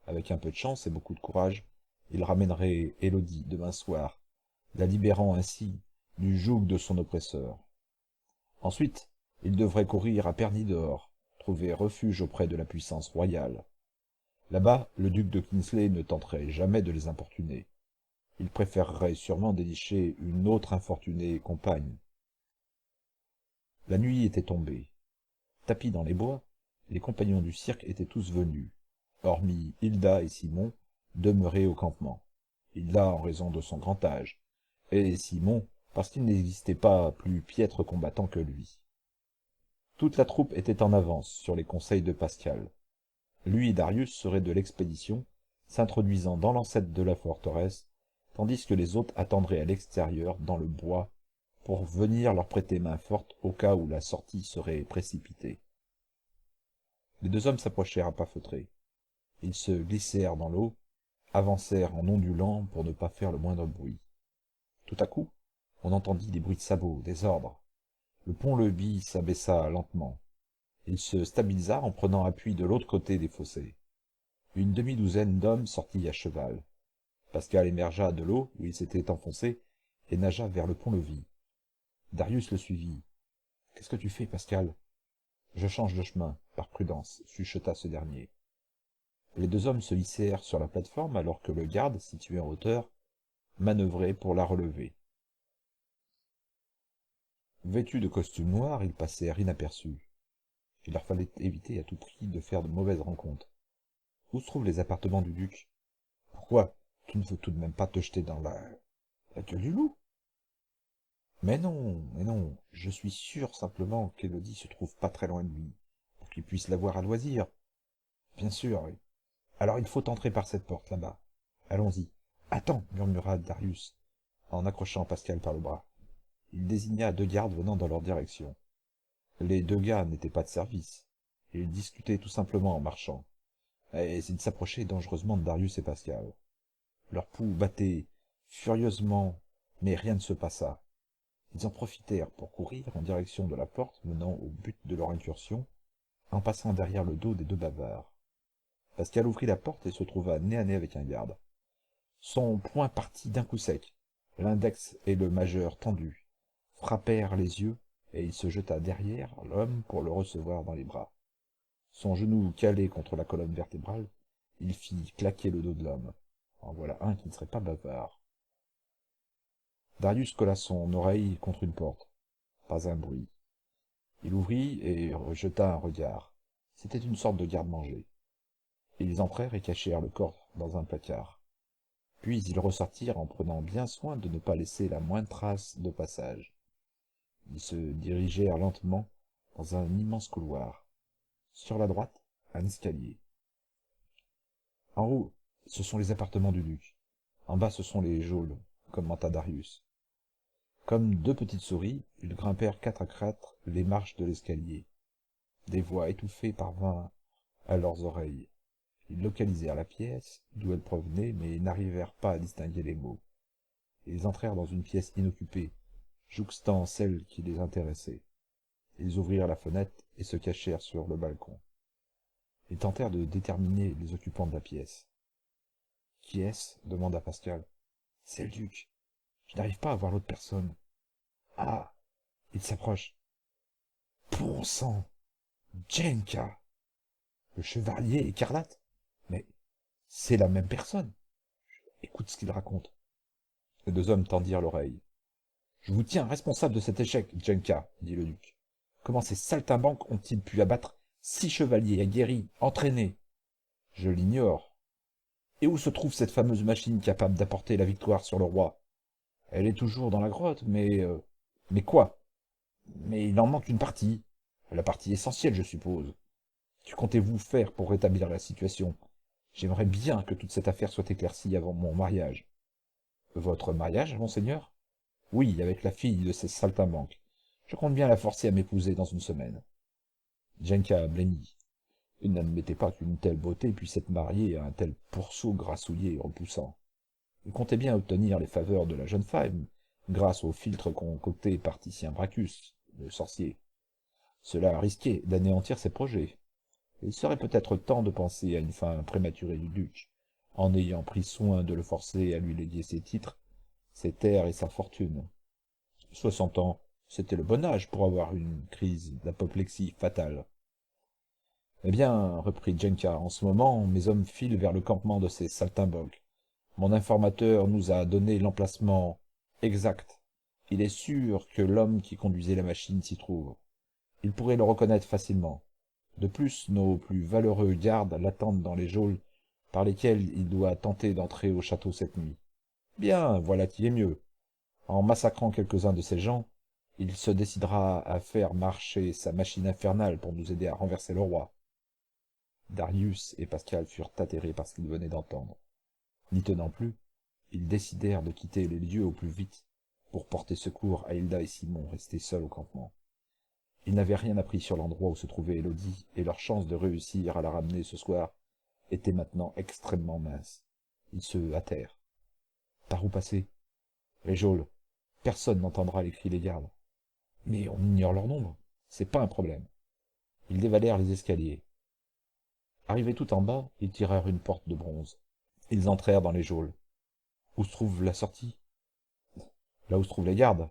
Speaker 1: Avec un peu de chance et beaucoup de courage, il ramènerait Élodie demain soir, la libérant ainsi du joug de son oppresseur. Ensuite, il devrait courir à Pernidor, trouver refuge auprès de la puissance royale. Là-bas, le duc de Kingsley ne tenterait jamais de les importuner. Il préférerait sûrement dénicher une autre infortunée compagne. La nuit était tombée. Tapis dans les bois, les compagnons du cirque étaient tous venus, hormis Hilda et Simon, demeurés au campement. Hilda en raison de son grand âge, et Simon parce qu'il n'existait pas plus piètre combattant que lui. Toute la troupe était en avance sur les conseils de Pascal. Lui et Darius seraient de l'expédition, s'introduisant dans l'enceinte de la forteresse, tandis que les autres attendraient à l'extérieur, dans le bois, pour venir leur prêter main forte au cas où la sortie serait précipitée. Les deux hommes s'approchèrent à pas feutrés. Ils se glissèrent dans l'eau, avancèrent en ondulant pour ne pas faire le moindre bruit. Tout à coup, on entendit des bruits de sabots, des ordres. Le pont-levis s'abaissa lentement. Il se stabilisa en prenant appui de l'autre côté des fossés. Une demi-douzaine d'hommes sortit à cheval. Pascal émergea de l'eau où il s'était enfoncé et nagea vers le pont-levis. Darius le suivit. « Qu'est-ce que tu fais, Pascal ?»« Je change de chemin, par prudence, » chuchota ce dernier. Les deux hommes se hissèrent sur la plate-forme alors que le garde, situé en hauteur, manœuvrait pour la relever. Vêtus de costumes noirs, ils passèrent inaperçus. Il leur fallait éviter à tout prix de faire de mauvaises rencontres. Où se trouvent les appartements du duc? Pourquoi? Tu ne veux tout de même pas te jeter dans la gueule du loup? Mais non, je suis sûr simplement qu'Élodie se trouve pas très loin de lui, pour qu'il puisse la voir à loisir. Bien sûr, oui. Alors il faut entrer par cette porte, là-bas. Allons-y. Attends, murmura Darius, en accrochant Pascal par le bras. Il désigna deux gardes venant dans leur direction. Les deux gars n'étaient pas de service. Ils discutaient tout simplement en marchant. Et ils s'approchaient dangereusement de Darius et Pascal. Leurs pouls battaient furieusement, mais rien ne se passa. Ils en profitèrent pour courir en direction de la porte menant au but de leur incursion, en passant derrière le dos des deux bavards. Pascal ouvrit la porte et se trouva nez à nez avec un garde. Son poing partit d'un coup sec. L'index et le majeur tendus frappèrent les yeux, et il se jeta derrière l'homme pour le recevoir dans les bras. Son genou calé contre la colonne vertébrale, il fit claquer le dos de l'homme. En voilà un qui ne serait pas bavard. Darius colla son oreille contre une porte. Pas un bruit. Il ouvrit et jeta un regard. C'était une sorte de garde-manger. Ils entrèrent et cachèrent le corps dans un placard. Puis ils ressortirent en prenant bien soin de ne pas laisser la moindre trace de passage. Ils se dirigèrent lentement dans un immense couloir. Sur la droite, un escalier. En haut, ce sont les appartements du duc. En bas, ce sont les geôles, commenta Darius. Comme deux petites souris, ils grimpèrent quatre à quatre les marches de l'escalier. Des voix étouffées parvinrent à leurs oreilles. Ils localisèrent la pièce d'où elle provenait, mais n'arrivèrent pas à distinguer les mots. Ils entrèrent dans une pièce inoccupée, jouxtant celle qui les intéressait. Ils ouvrirent la fenêtre et se cachèrent sur le balcon. Ils tentèrent de déterminer les occupants de la pièce. « Qui est-ce » demanda Pascal. « C'est le duc. Je n'arrive pas à voir l'autre personne. »« Ah !» Il s'approche. « Bon sang, Jenka !»« Le chevalier écarlate ?»« Mais c'est la même personne. Écoute ce qu'il raconte. » Les deux hommes tendirent l'oreille. « Je vous tiens responsable de cet échec, Jenka, » dit le duc. « Comment ces saltimbanques ont-ils pu abattre 6 chevaliers aguerris, entraînés ? Je l'ignore. Et où se trouve cette fameuse machine capable d'apporter la victoire sur le roi? Elle est toujours dans la grotte, mais... Mais quoi? Mais il en manque une partie. La partie essentielle, je suppose. Que comptez-vous faire pour rétablir la situation? J'aimerais bien que toute cette affaire soit éclaircie avant mon mariage. Votre mariage, monseigneur? Oui, avec la fille de ces saltimbanques. Je compte bien la forcer à m'épouser dans une semaine. Jenka blêmit. Il n'admettait pas qu'une telle beauté puisse être mariée à un tel pourceau grassouillé et repoussant. Il comptait bien obtenir les faveurs de la jeune femme, grâce au filtre concocté par Titien Bracus, le sorcier. Cela risquait d'anéantir ses projets. Il serait peut-être temps de penser à une fin prématurée du duc, en ayant pris soin de le forcer à lui léguer ses titres, ses terres et sa fortune. 60 ans, c'était le bon âge pour avoir une crise d'apoplexie fatale. Eh bien, reprit Jenka, en ce moment, mes hommes filent vers le campement de ces saltimbanques. Mon informateur nous a donné l'emplacement exact. Il est sûr que l'homme qui conduisait la machine s'y trouve. Il pourrait le reconnaître facilement. De plus, nos plus valeureux gardes l'attendent dans les geôles par lesquelles il doit tenter d'entrer au château cette nuit. Bien, voilà qui est mieux. En massacrant quelques-uns de ces gens, il se décidera à faire marcher sa machine infernale pour nous aider à renverser le roi. Darius et Pascal furent atterrés par ce qu'ils venaient d'entendre. N'y tenant plus, ils décidèrent de quitter les lieux au plus vite pour porter secours à Hilda et Simon restés seuls au campement. Ils n'avaient rien appris sur l'endroit où se trouvait Élodie, et leurs chances de réussir à la ramener ce soir étaient maintenant extrêmement minces. Ils se hâtèrent. Par où passer? Les geôles. Personne n'entendra les cris des gardes. Mais on ignore leur nombre. C'est pas un problème. Ils dévalèrent les escaliers. Arrivés tout en bas, ils tirèrent une porte de bronze. Ils entrèrent dans les geôles. Où se trouve la sortie? Là où se trouvent les gardes.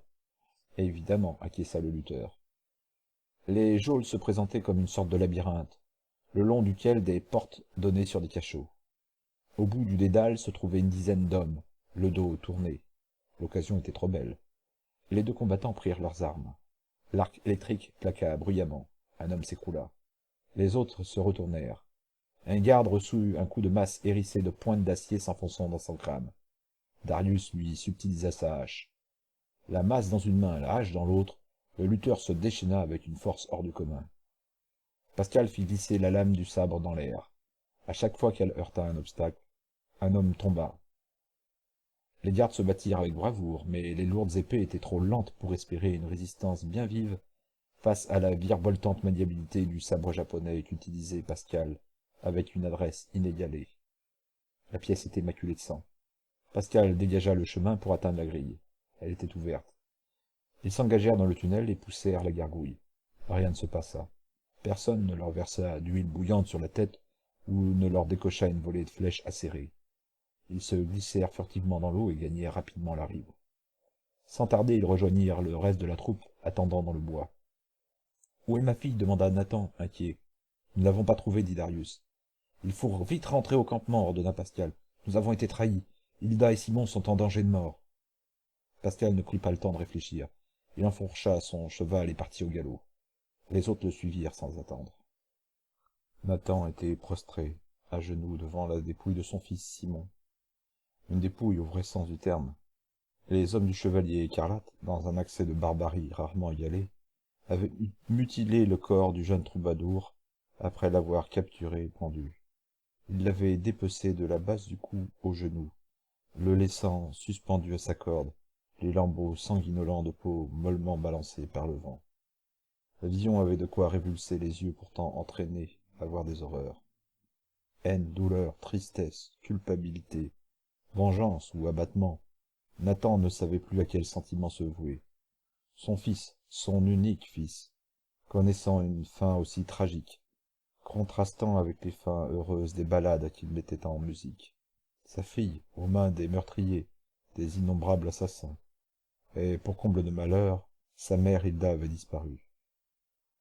Speaker 1: Évidemment, acquiesça le lutteur. Les geôles se présentaient comme une sorte de labyrinthe, le long duquel des portes donnaient sur des cachots. Au bout du dédale se trouvaient une dizaine d'hommes, le dos tourné. L'occasion était trop belle. Les deux combattants prirent leurs armes. L'arc électrique claqua bruyamment. Un homme s'écroula. Les autres se retournèrent. Un garde reçut un coup de masse hérissé de pointes d'acier s'enfonçant dans son crâne. Darius lui subtilisa sa hache. La masse dans une main, la hache dans l'autre, le lutteur se déchaîna avec une force hors du commun. Pascal fit glisser la lame du sabre dans l'air. À chaque fois qu'elle heurta un obstacle, un homme tomba. Les gardes se battirent avec bravoure, mais les lourdes épées étaient trop lentes pour espérer une résistance bien vive face à la virevoltante maniabilité du sabre japonais qu'utilisait Pascal avec une adresse inégalée. La pièce était maculée de sang. Pascal dégagea le chemin pour atteindre la grille. Elle était ouverte. Ils s'engagèrent dans le tunnel et poussèrent la gargouille. Rien ne se passa. Personne ne leur versa d'huile bouillante sur la tête ou ne leur décocha une volée de flèches acérées. Ils se glissèrent furtivement dans l'eau et gagnèrent rapidement la rive. Sans tarder, ils rejoignirent le reste de la troupe, attendant dans le bois. « Où est ma fille » demanda Nathan, inquiet. « Nous ne l'avons pas trouvée, dit Darius. « Il faut vite rentrer au campement, ordonna Pascal. Nous avons été trahis. Hilda et Simon sont en danger de mort. » Pascal ne prit pas le temps de réfléchir. Il enfourcha son cheval et partit au galop. Les autres le suivirent sans attendre. Nathan était prostré, à genoux devant la dépouille de son fils Simon. Une dépouille au vrai sens du terme. Les hommes du chevalier écarlate, dans un accès de barbarie rarement égalé, avaient mutilé le corps du jeune troubadour après l'avoir capturé et pendu. Ils l'avaient dépecé de la base du cou au genou, le laissant suspendu à sa corde, les lambeaux sanguinolents de peau mollement balancés par le vent. La vision avait de quoi révulser les yeux pourtant entraînés à voir des horreurs. Haine, douleur, tristesse, culpabilité, vengeance ou abattement, Nathan ne savait plus à quel sentiment se vouer. son fils, son unique fils, connaissant une fin aussi tragique, contrastant avec les fins heureuses des ballades qu'il mettait en musique. Sa fille, aux mains des meurtriers, des innombrables assassins. Et, pour comble de malheur, sa mère Hilda avait disparu.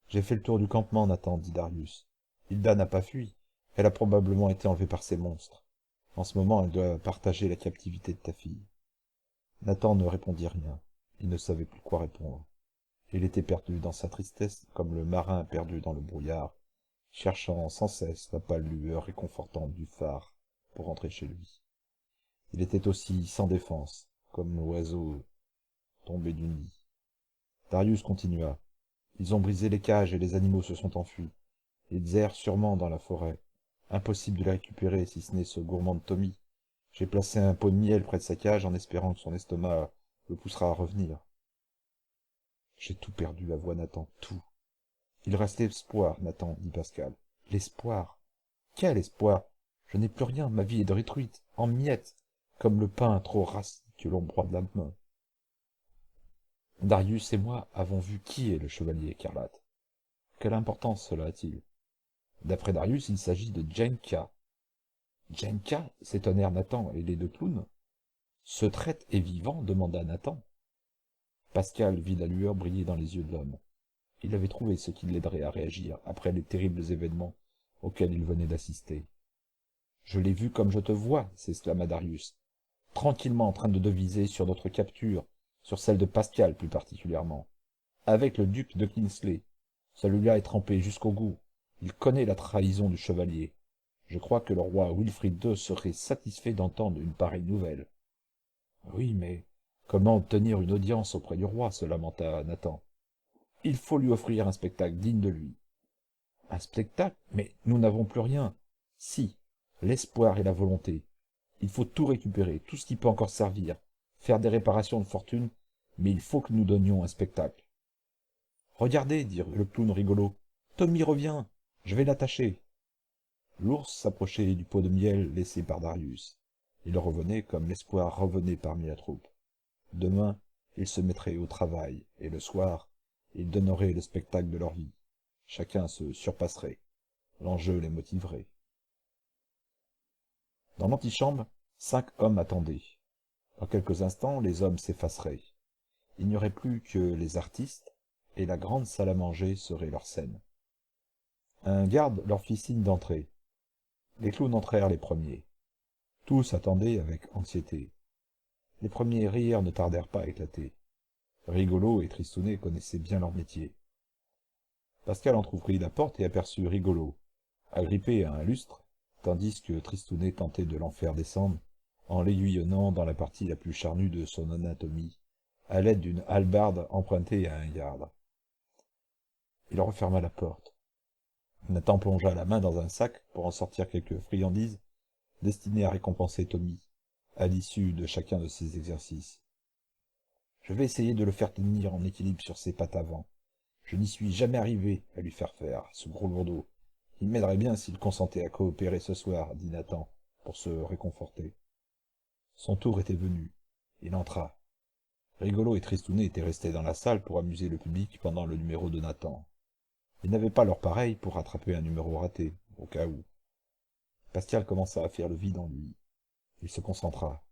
Speaker 1: J'ai fait le tour du campement, Nathan, dit Darius. Hilda n'a pas fui. Elle a probablement été enlevée par ces monstres. En ce moment, elle doit partager la captivité de ta fille. Nathan ne répondit rien. Il ne savait plus quoi répondre. Il était perdu dans sa tristesse, comme le marin perdu dans le brouillard, cherchant sans cesse la pâle lueur réconfortante du phare pour rentrer chez lui. Il était aussi sans défense, comme l'oiseau tombé du nid. Darius continua. Ils ont brisé les cages et les animaux se sont enfuis. Ils errent sûrement dans la forêt. Impossible de les récupérer si ce n'est ce gourmand de Tommy. J'ai placé un pot de miel près de sa cage en espérant que son estomac le poussera à revenir. J'ai tout perdu, avoua Nathan, tout. Il reste l'espoir, Nathan, dit Pascal. L'espoir? Quel espoir? Je n'ai plus rien, ma vie est détruite, en miettes, comme le pain trop rassis que l'on broie de la main. Darius et moi avons vu qui est le chevalier écarlate. Quelle importance cela a-t-il? D'après Darius, il s'agit de Jenka. Jenka s'étonnèrent Nathan et les deux clowns. Ce traître est vivant demanda Nathan. Pascal vit la lueur briller dans les yeux de l'homme. Il avait trouvé ce qui l'aiderait à réagir après les terribles événements auxquels il venait d'assister. « Je l'ai vu comme je te vois, s'exclama Darius, tranquillement en train de deviser sur notre capture, sur celle de Pascal plus particulièrement, avec le duc de Kingsley. Celui-là est trempé jusqu'au goût. Il connaît la trahison du chevalier. Je crois que le roi Wilfrid II serait satisfait d'entendre une pareille nouvelle. »« Oui, mais comment obtenir une audience auprès du roi ?» se lamenta Nathan. « Il faut lui offrir un spectacle digne de lui. »« Un spectacle? Mais nous n'avons plus rien. »« Si, l'espoir et la volonté. Il faut tout récupérer, tout ce qui peut encore servir, faire des réparations de fortune, mais il faut que nous donnions un spectacle. »« Regardez, dit le clown rigolo, Tommy revient. Je vais l'attacher. » L'ours s'approchait du pot de miel laissé par Darius. Il revenait comme l'espoir revenait parmi la troupe. Demain, ils se mettraient au travail, et le soir, ils donneraient le spectacle de leur vie. Chacun se surpasserait. L'enjeu les motiverait. Dans l'antichambre, 5 hommes attendaient. Dans quelques instants, les hommes s'effaceraient. Il n'y aurait plus que les artistes, et la grande salle à manger serait leur scène. Un garde leur fit signe d'entrer. Les clowns entrèrent les premiers. Tous attendaient avec anxiété. Les premiers rires ne tardèrent pas à éclater. Rigolo et Tristounet connaissaient bien leur métier. Pascal entr'ouvrit la porte et aperçut Rigolo, agrippé à un lustre, tandis que Tristounet tentait de l'en faire descendre, en l'aiguillonnant dans la partie la plus charnue de son anatomie, à l'aide d'une hallebarde empruntée à un garde. Il referma la porte. Nathan plongea la main dans un sac pour en sortir quelques friandises destinées à récompenser Tommy, à l'issue de chacun de ses exercices. Je vais essayer de le faire tenir en équilibre sur ses pattes avant. Je n'y suis jamais arrivé à lui faire faire, ce gros lourdeau. Il m'aiderait bien s'il consentait à coopérer ce soir, dit Nathan, pour se réconforter. Son tour était venu. Il entra. Rigolo et Tristounet étaient restés dans la salle pour amuser le public pendant le numéro de Nathan. Ils n'avaient pas leur pareil pour rattraper un numéro raté, au cas où. Pascal commença à faire le vide en lui. Il se concentra.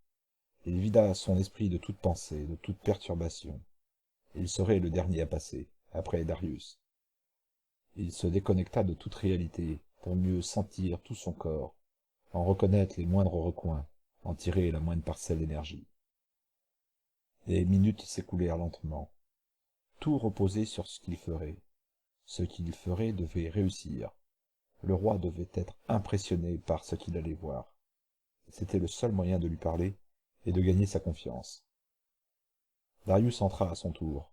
Speaker 1: Il vida son esprit de toute pensée, de toute perturbation. Il serait le dernier à passer, après Darius. Il se déconnecta de toute réalité, pour mieux sentir tout son corps, en reconnaître les moindres recoins, en tirer la moindre parcelle d'énergie. Les minutes s'écoulèrent lentement. Tout reposait sur ce qu'il ferait. Ce qu'il ferait devait réussir. Le roi devait être impressionné par ce qu'il allait voir. C'était le seul moyen de lui parler et de gagner sa confiance. Darius entra à son tour.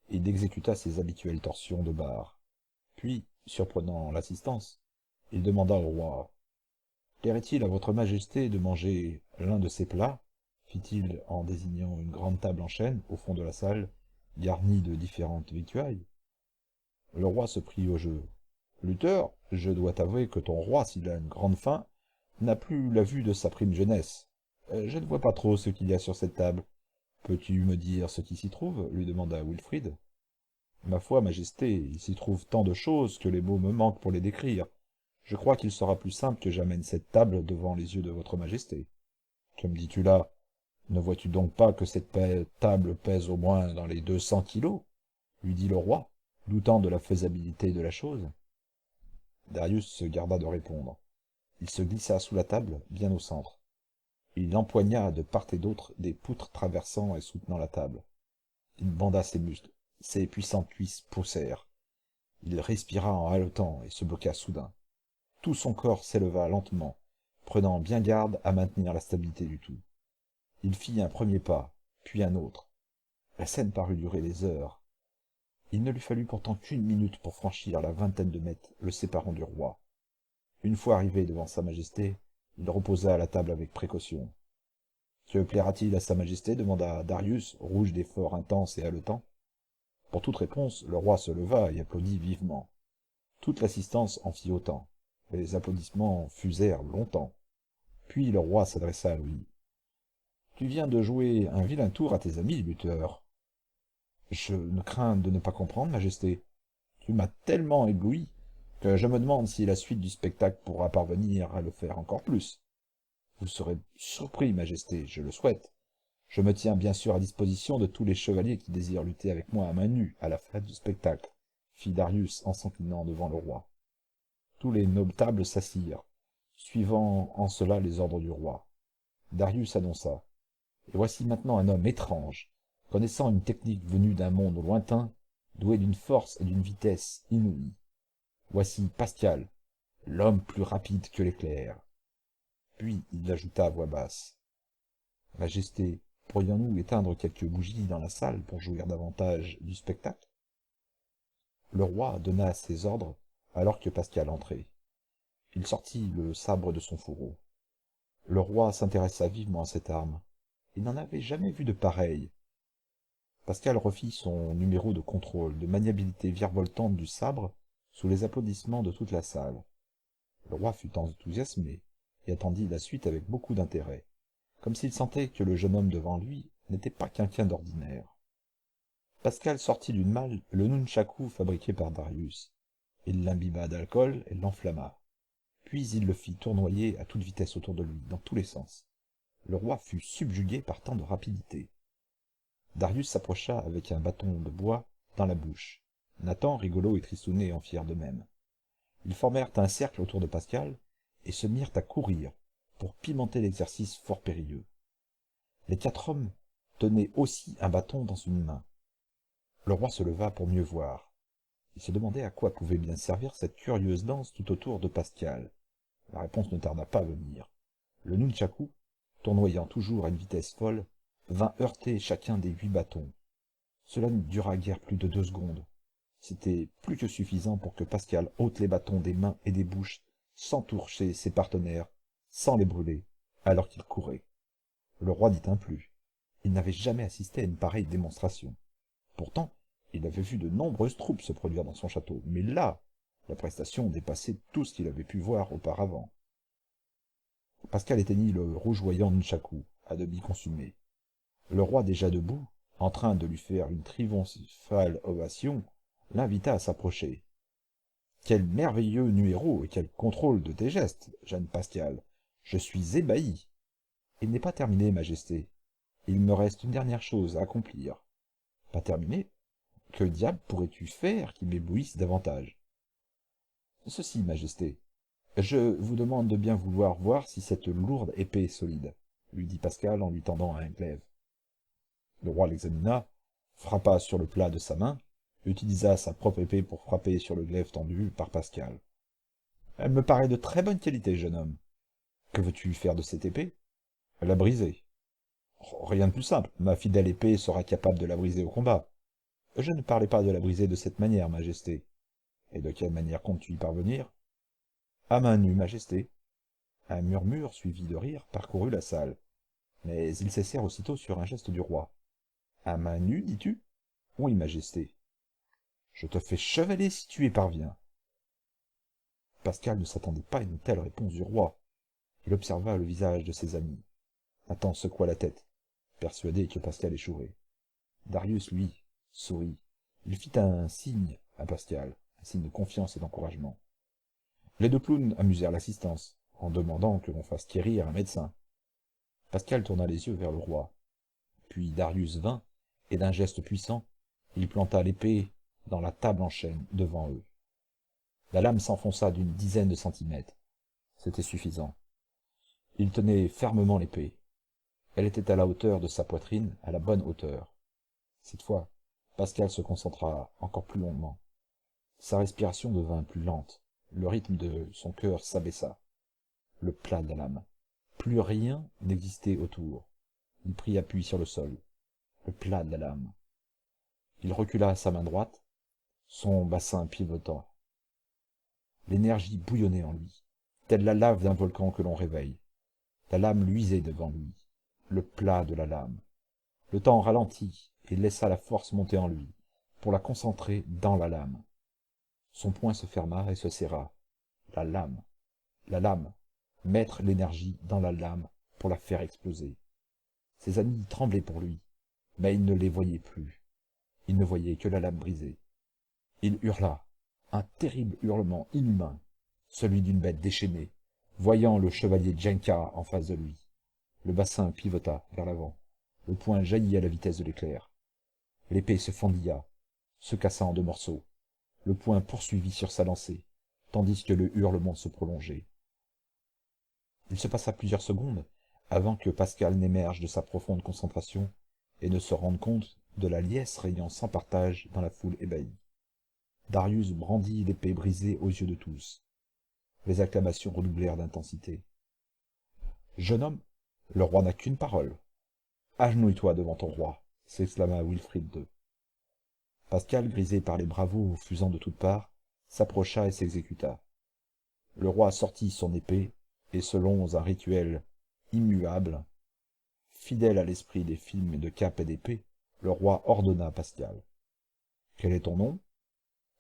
Speaker 1: Il exécuta ses habituelles torsions de barre. Puis, surprenant l'assistance, il demanda au roi. « Plairait-il à votre majesté de manger l'un de ces plats ?» fit-il en désignant une grande table en chêne au fond de la salle, garnie de différentes victuailles. Le roi se prit au jeu. « Luther, je dois t'avouer que ton roi, s'il a une grande faim, n'a plus la vue de sa prime jeunesse. Je ne vois pas trop ce qu'il y a sur cette table. Peux-tu me dire ce qui s'y trouve lui demanda Wilfrid. Ma foi, Majesté, il s'y trouve tant de choses que les mots me manquent pour les décrire. Je crois qu'il sera plus simple que j'amène cette table devant les yeux de votre Majesté. Que me dis-tu là? Ne vois-tu donc pas que cette table pèse au moins dans les 200 kilos? Lui dit le roi, doutant de la faisabilité de la chose. Darius se garda de répondre. Il se glissa sous la table, bien au centre. Il empoigna de part et d'autre des poutres traversant et soutenant la table. Il banda ses muscles, ses puissantes cuisses poussèrent. Il respira en haletant et se bloqua soudain. Tout son corps s'éleva lentement, prenant bien garde à maintenir la stabilité du tout. Il fit un premier pas, puis un autre. La scène parut durer des heures. Il ne lui fallut pourtant qu'une minute pour franchir la vingtaine de mètres le séparant du roi. Une fois arrivé devant sa majesté, il reposa la table avec précaution. « Que plaira-t-il à sa majesté » demanda Darius, rouge d'effort intense et haletant. Pour toute réponse, le roi se leva et applaudit vivement. Toute l'assistance en fit autant. Les applaudissements fusèrent longtemps. Puis le roi s'adressa à lui. « Tu viens de jouer un vilain tour à tes amis, lutteur. »« Je ne crains de ne pas comprendre, majesté. Tu m'as tellement ébloui que je me demande si la suite du spectacle pourra parvenir à le faire encore plus. Vous serez surpris, majesté, je le souhaite. Je me tiens bien sûr à disposition de tous les chevaliers qui désirent lutter avec moi à main nue à la fin du spectacle, fit Darius en s'inclinant devant le roi. Tous les notables s'assirent, suivant en cela les ordres du roi. Darius annonça. Et voici maintenant un homme étrange, connaissant une technique venue d'un monde lointain, doué d'une force et d'une vitesse inouïes. Voici Pascal, l'homme plus rapide que l'éclair. Puis il ajouta à voix basse. Majesté, pourrions-nous éteindre quelques bougies dans la salle pour jouir davantage du spectacle? Le roi donna ses ordres alors que Pascal entrait. Il sortit le sabre de son fourreau. Le roi s'intéressa vivement à cette arme. Il n'en avait jamais vu de pareille. Pascal refit son numéro de contrôle, de maniabilité virevoltante du sabre, sous les applaudissements de toute la salle. Le roi fut enthousiasmé et attendit la suite avec beaucoup d'intérêt, comme s'il sentait que le jeune homme devant lui n'était pas quelqu'un d'ordinaire. Pascal sortit d'une malle le nunchaku fabriqué par Darius. Il l'imbiba d'alcool et l'enflamma. Puis il le fit tournoyer à toute vitesse autour de lui, dans tous les sens. Le roi fut subjugué par tant de rapidité. Darius s'approcha avec un bâton de bois dans la bouche. Nathan, Rigolo et Tristounet en firent de même. Ils formèrent un cercle autour de Pascal et se mirent à courir pour pimenter l'exercice fort périlleux. Les 4 hommes tenaient aussi un bâton dans une main. Le roi se leva pour mieux voir. Il se demandait à quoi pouvait bien servir cette curieuse danse tout autour de Pascal. La réponse ne tarda pas à venir. Le nunchaku, tournoyant toujours à une vitesse folle, vint heurter chacun des 8 bâtons. Cela ne dura guère plus de 2 secondes. C'était plus que suffisant pour que Pascal ôte les bâtons des mains et des bouches, sans toucher ses partenaires, sans les brûler, alors qu'il courait. Le roi dit un plus. Il n'avait jamais assisté à une pareille démonstration. Pourtant, il avait vu de nombreuses troupes se produire dans son château, mais là, la prestation dépassait tout ce qu'il avait pu voir auparavant. Pascal éteignit le rougeoyant nunchaku, à demi consumé. Le roi déjà debout, en train de lui faire une triomphale ovation, l'invita à s'approcher. « Quel merveilleux numéro et quel contrôle de tes gestes, jeune Pascal. Je suis ébahi. Il n'est pas terminé, majesté. Il me reste une dernière chose à accomplir. » « Pas terminé? Que diable pourrais-tu faire qui m'éblouisse davantage? »« Ceci, majesté. Je vous demande de bien vouloir voir si cette lourde épée est solide, » lui dit Pascal en lui tendant un glaive. Le roi l'examina, frappa sur le plat de sa main, utilisa sa propre épée pour frapper sur le glaive tendu par Pascal. « Elle me paraît de très bonne qualité, jeune homme. Que veux-tu faire de cette épée? »« La briser. »« Rien de plus simple, ma fidèle épée sera capable de la briser au combat. »« Je ne parlais pas de la briser de cette manière, majesté. »« Et de quelle manière comptes-tu y parvenir? »« À main nue, majesté. » Un murmure suivi de rire parcourut la salle, mais ils cessèrent aussitôt sur un geste du roi. « À main nue, dis-tu? »« Oui, majesté. »« Je te fais chevaler si tu y parviens. » Pascal ne s'attendait pas à une telle réponse du roi. Il observa le visage de ses amis. Nathan secoua la tête. persuadé que Pascal échouerait. Darius, lui, sourit. Il fit un signe à Pascal, un signe de confiance et d'encouragement. Les deux clowns amusèrent l'assistance, en demandant que l'on fasse quérir un médecin. Pascal tourna les yeux vers le roi. Puis Darius vint, et d'un geste puissant, il planta l'épée dans la table en chêne devant eux. La lame s'enfonça d'une dizaine de centimètres. C'était suffisant. Il tenait fermement l'épée. Elle était à la hauteur de sa poitrine, à la bonne hauteur. Cette fois, Pascal se concentra encore plus longuement. Sa respiration devint plus lente. Le rythme de son cœur s'abaissa. Le plat de la lame. Plus rien n'existait autour. Il prit appui sur le sol. Le plat de la lame. Il recula sa main droite, son bassin pivotant. L'énergie bouillonnait en lui, telle la lave d'un volcan que l'on réveille. La lame luisait devant lui, le plat de la lame. Le temps ralentit et laissa la force monter en lui, pour la concentrer dans la lame. Son poing se ferma et se serra. La lame, mettre l'énergie dans la lame pour la faire exploser. Ses amis tremblaient pour lui, mais il ne les voyait plus. Il ne voyait que la lame brisée. Il hurla, un terrible hurlement inhumain, celui d'une bête déchaînée, voyant le chevalier Djenka en face de lui. Le bassin pivota vers l'avant. Le poing jaillit à la vitesse de l'éclair. L'épée se fendilla, se cassa en deux morceaux. Le poing poursuivit sur sa lancée, tandis que le hurlement se prolongeait. Il se passa plusieurs secondes avant que Pascal n'émerge de sa profonde concentration et ne se rende compte de la liesse régnant sans partage dans la foule ébahie. Darius brandit l'épée brisée aux yeux de tous. Les acclamations redoublèrent d'intensité. « Jeune homme, le roi n'a qu'une parole. Agenouille-toi devant ton roi, s'exclama Wilfrid II. Pascal, grisé par les bravos fusant de toutes parts, s'approcha et s'exécuta. Le roi sortit son épée, et selon un rituel immuable, fidèle à l'esprit des films de cap et d'épée, le roi ordonna à Pascal. « Quel est ton nom ?»«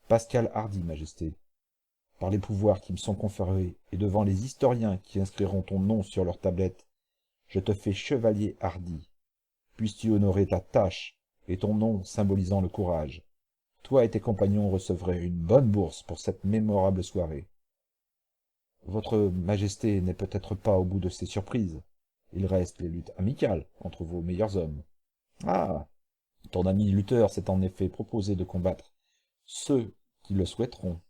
Speaker 1: Pascal Hardy, Majesté. Par les pouvoirs qui me sont conférés, et devant les historiens qui inscriront ton nom sur leurs tablettes, je te fais chevalier Hardy. Puisses-tu honorer ta tâche, et ton nom symbolisant le courage. Toi et tes compagnons recevrez une bonne bourse pour cette mémorable soirée. Votre Majesté n'est peut-être pas au bout de ses surprises. Il reste les luttes amicales entre vos meilleurs hommes. Ah, ton ami Luther s'est en effet proposé de combattre ceux qui le souhaiteront.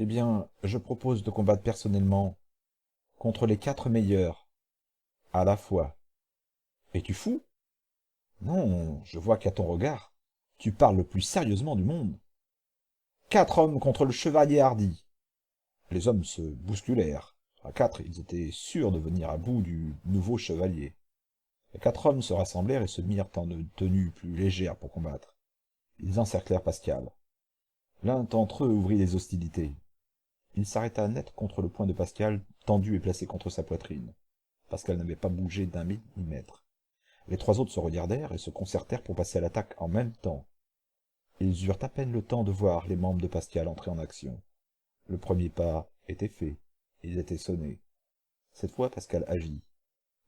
Speaker 1: Eh bien, je propose de combattre personnellement contre les 4 meilleurs, à la fois. Es-tu fou? Non, je vois qu'à ton regard, tu parles le plus sérieusement du monde. 4 hommes contre le chevalier Hardy. Les hommes se bousculèrent. À 4, ils étaient sûrs de venir à bout du nouveau chevalier. Les 4 hommes se rassemblèrent et se mirent en une tenue plus légère pour combattre. Ils encerclèrent Pascal. L'un d'entre eux ouvrit les hostilités. Il s'arrêta net contre le poing de Pascal, tendu et placé contre sa poitrine. Pascal n'avait pas bougé d'un millimètre. Les 3 autres se regardèrent et se concertèrent pour passer à l'attaque en même temps. Ils eurent à peine le temps de voir les membres de Pascal entrer en action. Le premier pas était fait. Ils étaient sonnés. Cette fois, Pascal agit.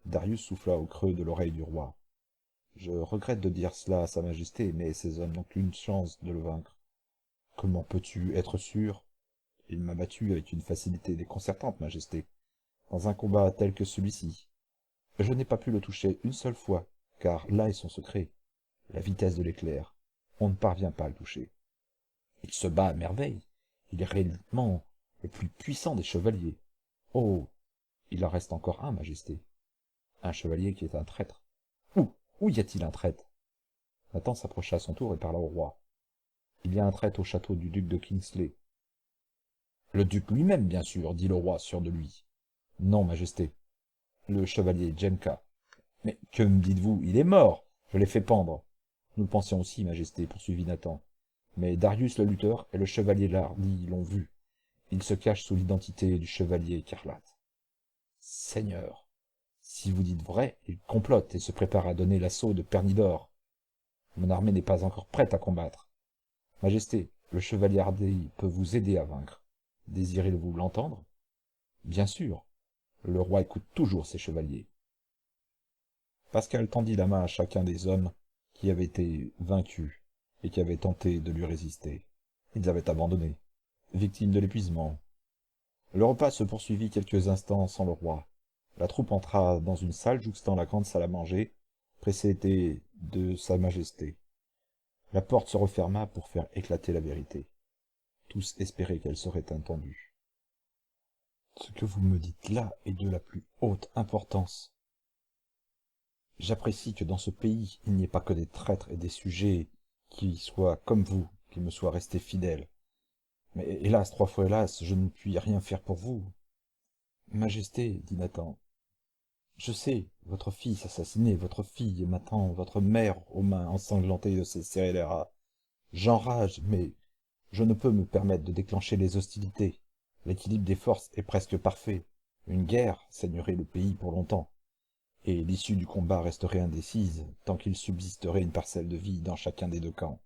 Speaker 1: Darius souffla au creux de l'oreille du roi. « Je regrette de dire cela à sa majesté, mais ces hommes n'ont qu'une chance de le vaincre. Comment peux-tu être sûr? Il m'a battu avec une facilité déconcertante, majesté, dans un combat tel que celui-ci. Je n'ai pas pu le toucher une seule fois, car là est son secret, la vitesse de l'éclair. On ne parvient pas à le toucher. Il se bat à merveille. Il est réellement le plus puissant des chevaliers. Oh, il en reste encore un, majesté. Un chevalier qui est un traître. Où y a-t-il un traître? Nathan s'approcha à son tour et parla au roi. Il y a un traître au château du duc de Kingsley. Le duc lui-même, bien sûr, dit le roi, sûr de lui. Non, majesté. Le chevalier Jemka. Mais que me dites-vous? Il est mort. Je l'ai fait pendre. Nous le pensions aussi, majesté, poursuivit Nathan. Mais Darius le lutteur et le chevalier Hardy l'ont vu. Il se cache sous l'identité du chevalier écarlate. Seigneur, si vous dites vrai, il complote et se prépare à donner l'assaut de Pernidor. Mon armée n'est pas encore prête à combattre. Majesté, le chevalier Hardy peut vous aider à vaincre. Désirez-vous l'entendre? Bien sûr. Le roi écoute toujours ses chevaliers. Pascal tendit la main à chacun des hommes qui avaient été vaincus et qui avaient tenté de lui résister. Ils avaient abandonné, victimes de l'épuisement. Le repas se poursuivit quelques instants sans le roi. La troupe entra dans une salle jouxtant la grande salle à manger, précédée de Sa Majesté. La porte se referma pour faire éclater la vérité. Tous espéraient qu'elle serait entendue. Ce que vous me dites là est de la plus haute importance. J'apprécie que dans ce pays, il n'y ait pas que des traîtres et des sujets qui soient comme vous, qui me soient restés fidèles. Mais hélas, 3 fois hélas, je ne puis rien faire pour vous. Majesté, dit Nathan, je sais, votre fils assassiné, votre fille, et maintenant votre mère aux mains ensanglantées de ces scélérats. J'enrage, mais je ne peux me permettre de déclencher les hostilités. L'équilibre des forces est presque parfait. Une guerre saignerait le pays pour longtemps, et l'issue du combat resterait indécise tant qu'il subsisterait une parcelle de vie dans chacun des deux camps.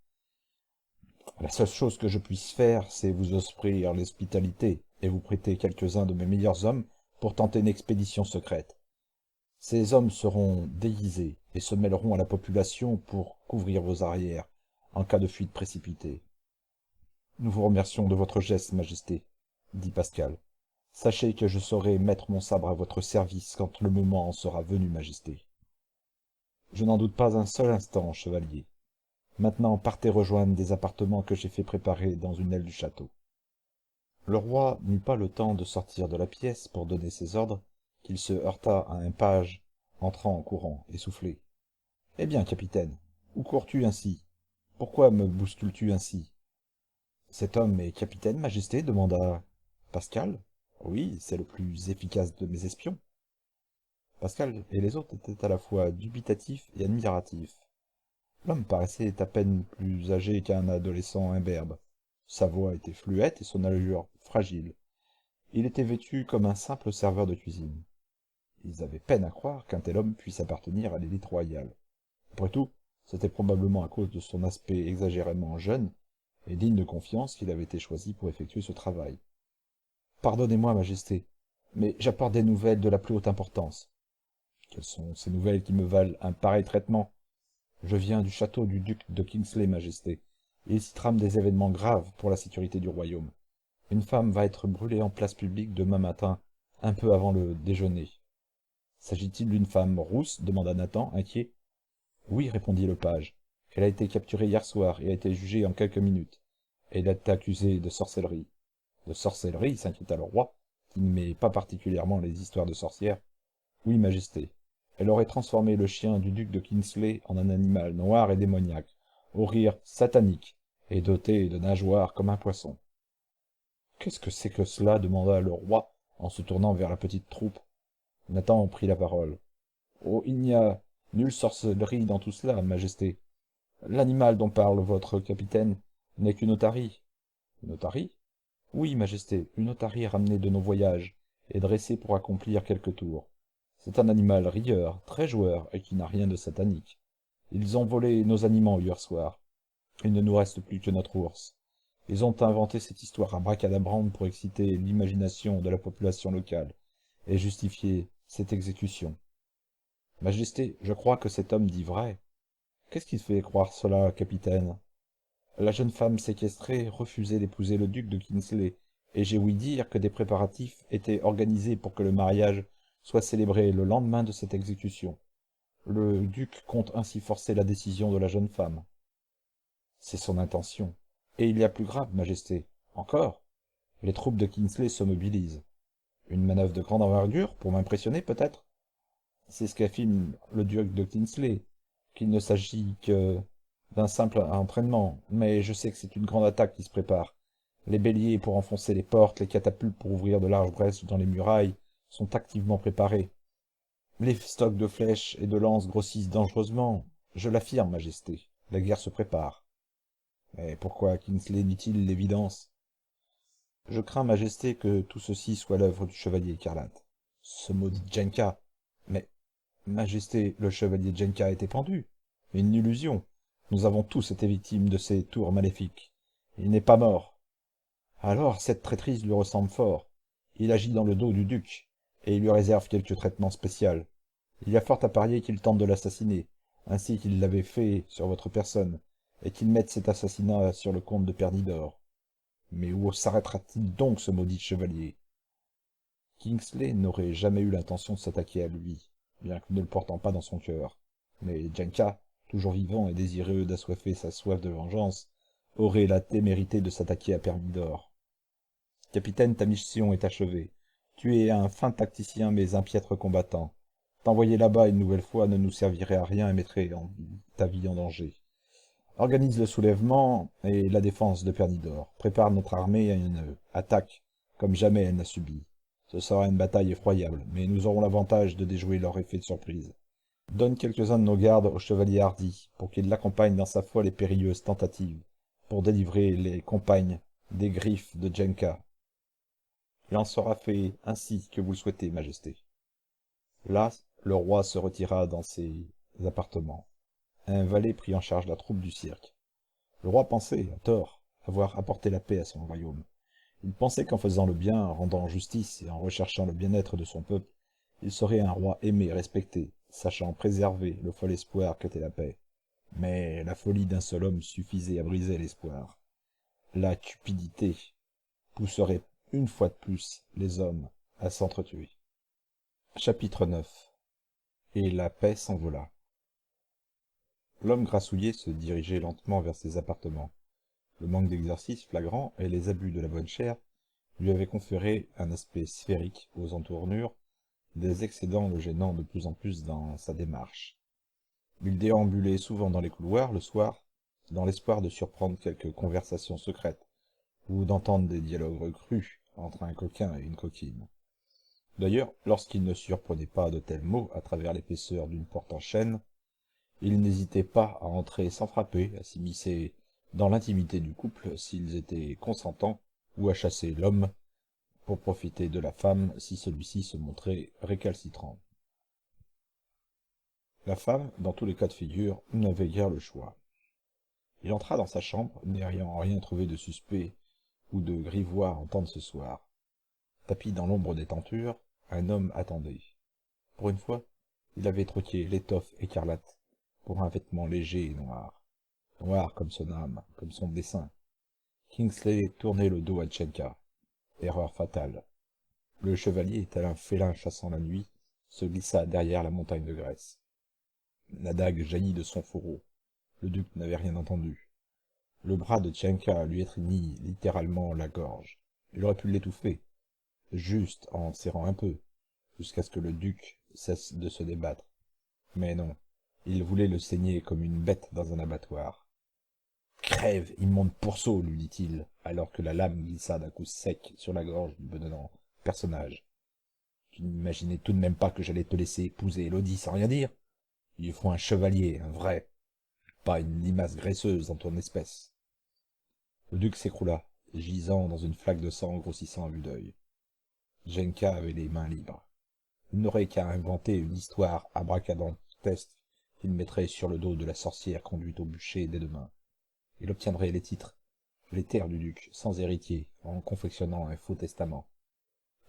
Speaker 1: La seule chose que je puisse faire, c'est vous offrir l'hospitalité et vous prêter quelques-uns de mes meilleurs hommes pour tenter une expédition secrète. Ces hommes seront déguisés et se mêleront à la population pour couvrir vos arrières en cas de fuite précipitée. Nous vous remercions de votre geste, Majesté, dit Pascal. Sachez que je saurai mettre mon sabre à votre service quand le moment en sera venu, Majesté. Je n'en doute pas un seul instant, chevalier. Maintenant, partez rejoindre des appartements que j'ai fait préparer dans une aile du château. Le roi n'eut pas le temps de sortir de la pièce pour donner ses ordres, qu'il se heurta à un page entrant en courant, essoufflé. « Eh bien, capitaine, où cours-tu ainsi? Pourquoi me bouscules-tu ainsi ?»« Cet homme est capitaine, Majesté ?» demanda Pascal. « Oui, c'est le plus efficace de mes espions. » Pascal et les autres étaient à la fois dubitatifs et admiratifs. L'homme paraissait à peine plus âgé qu'un adolescent imberbe. Sa voix était fluette et son allure fragile. Il était vêtu comme un simple serveur de cuisine. Ils avaient peine à croire qu'un tel homme puisse appartenir à l'élite royale. Après tout, c'était probablement à cause de son aspect exagérément jeune et digne de confiance qu'il avait été choisi pour effectuer ce travail. « Pardonnez-moi, Majesté, mais j'apporte des nouvelles de la plus haute importance. »« Quelles sont ces nouvelles qui me valent un pareil traitement ? » « Je viens du château du duc de Kingsley, Majesté. Il s'y trame des événements graves pour la sécurité du royaume. Une femme va être brûlée en place publique demain matin, un peu avant le déjeuner. »« S'agit-il d'une femme rousse ?» demanda Nathan, inquiet. « Oui, répondit le page. Elle a été capturée hier soir et a été jugée en quelques minutes. Elle est accusée de sorcellerie. »« De sorcellerie ?» s'inquiéta le roi, qui n'aimait pas particulièrement les histoires de sorcières. « Oui, Majesté. Elle aurait transformé le chien du duc de Kingsley en un animal noir et démoniaque, au rire satanique, et doté de nageoires comme un poisson. « Qu'est-ce que c'est que cela ?» demanda le roi, en se tournant vers la petite troupe. Nathan prit la parole. « Oh, il n'y a nulle sorcellerie dans tout cela, Majesté. L'animal dont parle votre capitaine n'est qu'une otarie. »« Une otarie ? » ?»« Oui, Majesté, une otarie ramenée de nos voyages, et dressée pour accomplir quelques tours. C'est un animal rieur, très joueur, et qui n'a rien de satanique. Ils ont volé nos animaux hier soir. Il ne nous reste plus que notre ours. Ils ont inventé cette histoire abracadabrante pour exciter l'imagination de la population locale, et justifier cette exécution. Majesté, je crois que cet homme dit vrai. Qu'est-ce qui te fait croire cela, capitaine? La jeune femme séquestrée refusait d'épouser le duc de Kingsley, et j'ai ouï dire que des préparatifs étaient organisés pour que le mariage soit célébré le lendemain de cette exécution. Le duc compte ainsi forcer la décision de la jeune femme. C'est son intention. Et il y a plus grave, Majesté. Encore, les troupes de Kingsley se mobilisent. Une manœuvre de grande envergure, pour m'impressionner peut-être? C'est ce qu'affirme le duc de Kingsley, qu'il ne s'agit que d'un simple entraînement, mais je sais que c'est une grande attaque qui se prépare. Les béliers pour enfoncer les portes, les catapultes pour ouvrir de larges brèches dans les murailles, sont activement préparés. Les stocks de flèches et de lances grossissent dangereusement. Je l'affirme, Majesté, la guerre se prépare. Mais pourquoi Kingsley nie-t-il l'évidence? Je crains, Majesté, que tout ceci soit l'œuvre du chevalier écarlate. Ce maudit Jenka. Mais, Majesté, le chevalier Jenka a été pendu. Une illusion. Nous avons tous été victimes de ces tours maléfiques. Il n'est pas mort. Alors, cette traîtrise lui ressemble fort. Il agit dans le dos du duc, et il lui réserve quelque traitement spécial. Il y a fort à parier qu'il tente de l'assassiner, ainsi qu'il l'avait fait sur votre personne, et qu'il mette cet assassinat sur le compte de Perdidor. Mais où s'arrêtera-t-il donc, ce maudit chevalier? Kingsley n'aurait jamais eu l'intention de s'attaquer à lui, bien que ne le portant pas dans son cœur. Mais Jenka, toujours vivant et désireux d'assoiffer sa soif de vengeance, aurait la témérité de s'attaquer à Perdidor. Capitaine, ta mission est achevée. Tu es un fin tacticien mais un piètre combattant. T'envoyer là-bas une nouvelle fois ne nous servirait à rien et mettrait ta vie en danger. Organise le soulèvement et la défense de Perdidor. Prépare notre armée à une attaque comme jamais elle n'a subi. Ce sera une bataille effroyable, mais nous aurons l'avantage de déjouer leur effet de surprise. Donne quelques-uns de nos gardes au chevalier hardi, pour qu'il l'accompagne dans sa folle et périlleuse tentative, pour délivrer les compagnes des griffes de Jenka. Il en sera fait ainsi que vous le souhaitez, Majesté. Là, le roi se retira dans ses appartements. Un valet prit en charge la troupe du cirque. Le roi pensait, à tort, avoir apporté la paix à son royaume. Il pensait qu'en faisant le bien, en rendant justice et en recherchant le bien-être de son peuple, il serait un roi aimé et respecté, sachant préserver le fol espoir qu'était la paix. Mais la folie d'un seul homme suffisait à briser l'espoir. La cupidité pousserait une fois de plus les hommes à s'entretuer. Chapitre 9. Et la paix s'envola. L'homme grassouillet se dirigeait lentement vers ses appartements. Le manque d'exercice flagrant et les abus de la bonne chère lui avaient conféré un aspect sphérique aux entournures, des excédents le gênant de plus en plus dans sa démarche. Il déambulait souvent dans les couloirs le soir, dans l'espoir de surprendre quelque conversation secrète, ou d'entendre des dialogues crus entre un coquin et une coquine. D'ailleurs, lorsqu'il ne surprenait pas de tels mots à travers l'épaisseur d'une porte en chêne, il n'hésitait pas à entrer sans frapper, à s'immiscer dans l'intimité du couple s'ils étaient consentants, ou à chasser l'homme pour profiter de la femme si celui-ci se montrait récalcitrant. La femme, dans tous les cas de figure, n'avait guère le choix. Il entra dans sa chambre, n'ayant rien trouvé de suspect ou de grivois à entendre ce soir. Tapi dans l'ombre des tentures, un homme attendait. Pour une fois, il avait troqué l'étoffe écarlate pour un vêtement léger et noir. Noir comme son âme, comme son dessein. Kingsley tournait le dos à Tchenka. Erreur fatale. Le chevalier, tel un félin chassant la nuit, se glissa derrière la montagne de graisse. La dague jaillit de son fourreau. Le duc n'avait rien entendu. Le bras de Tchenka lui étreignit littéralement la gorge. Il aurait pu l'étouffer, juste en serrant un peu, jusqu'à ce que le duc cesse de se débattre. Mais non, il voulait le saigner comme une bête dans un abattoir. « Crève, immonde pourceau !» lui dit-il, alors que la lame glissa d'un coup sec sur la gorge du bedonnant personnage. « Tu n'imaginais tout de même pas que j'allais te laisser épouser Élodie sans rien dire? Il faut un chevalier, un vrai, pas une limace graisseuse dans ton espèce. » Le duc s'écroula, gisant dans une flaque de sang grossissant à vue d'œil. Jenka avait les mains libres. Il n'aurait qu'à inventer une histoire abracadabrantesque qu'il mettrait sur le dos de la sorcière conduite au bûcher dès demain. Il obtiendrait les titres, les terres du duc, sans héritier, en confectionnant un faux testament.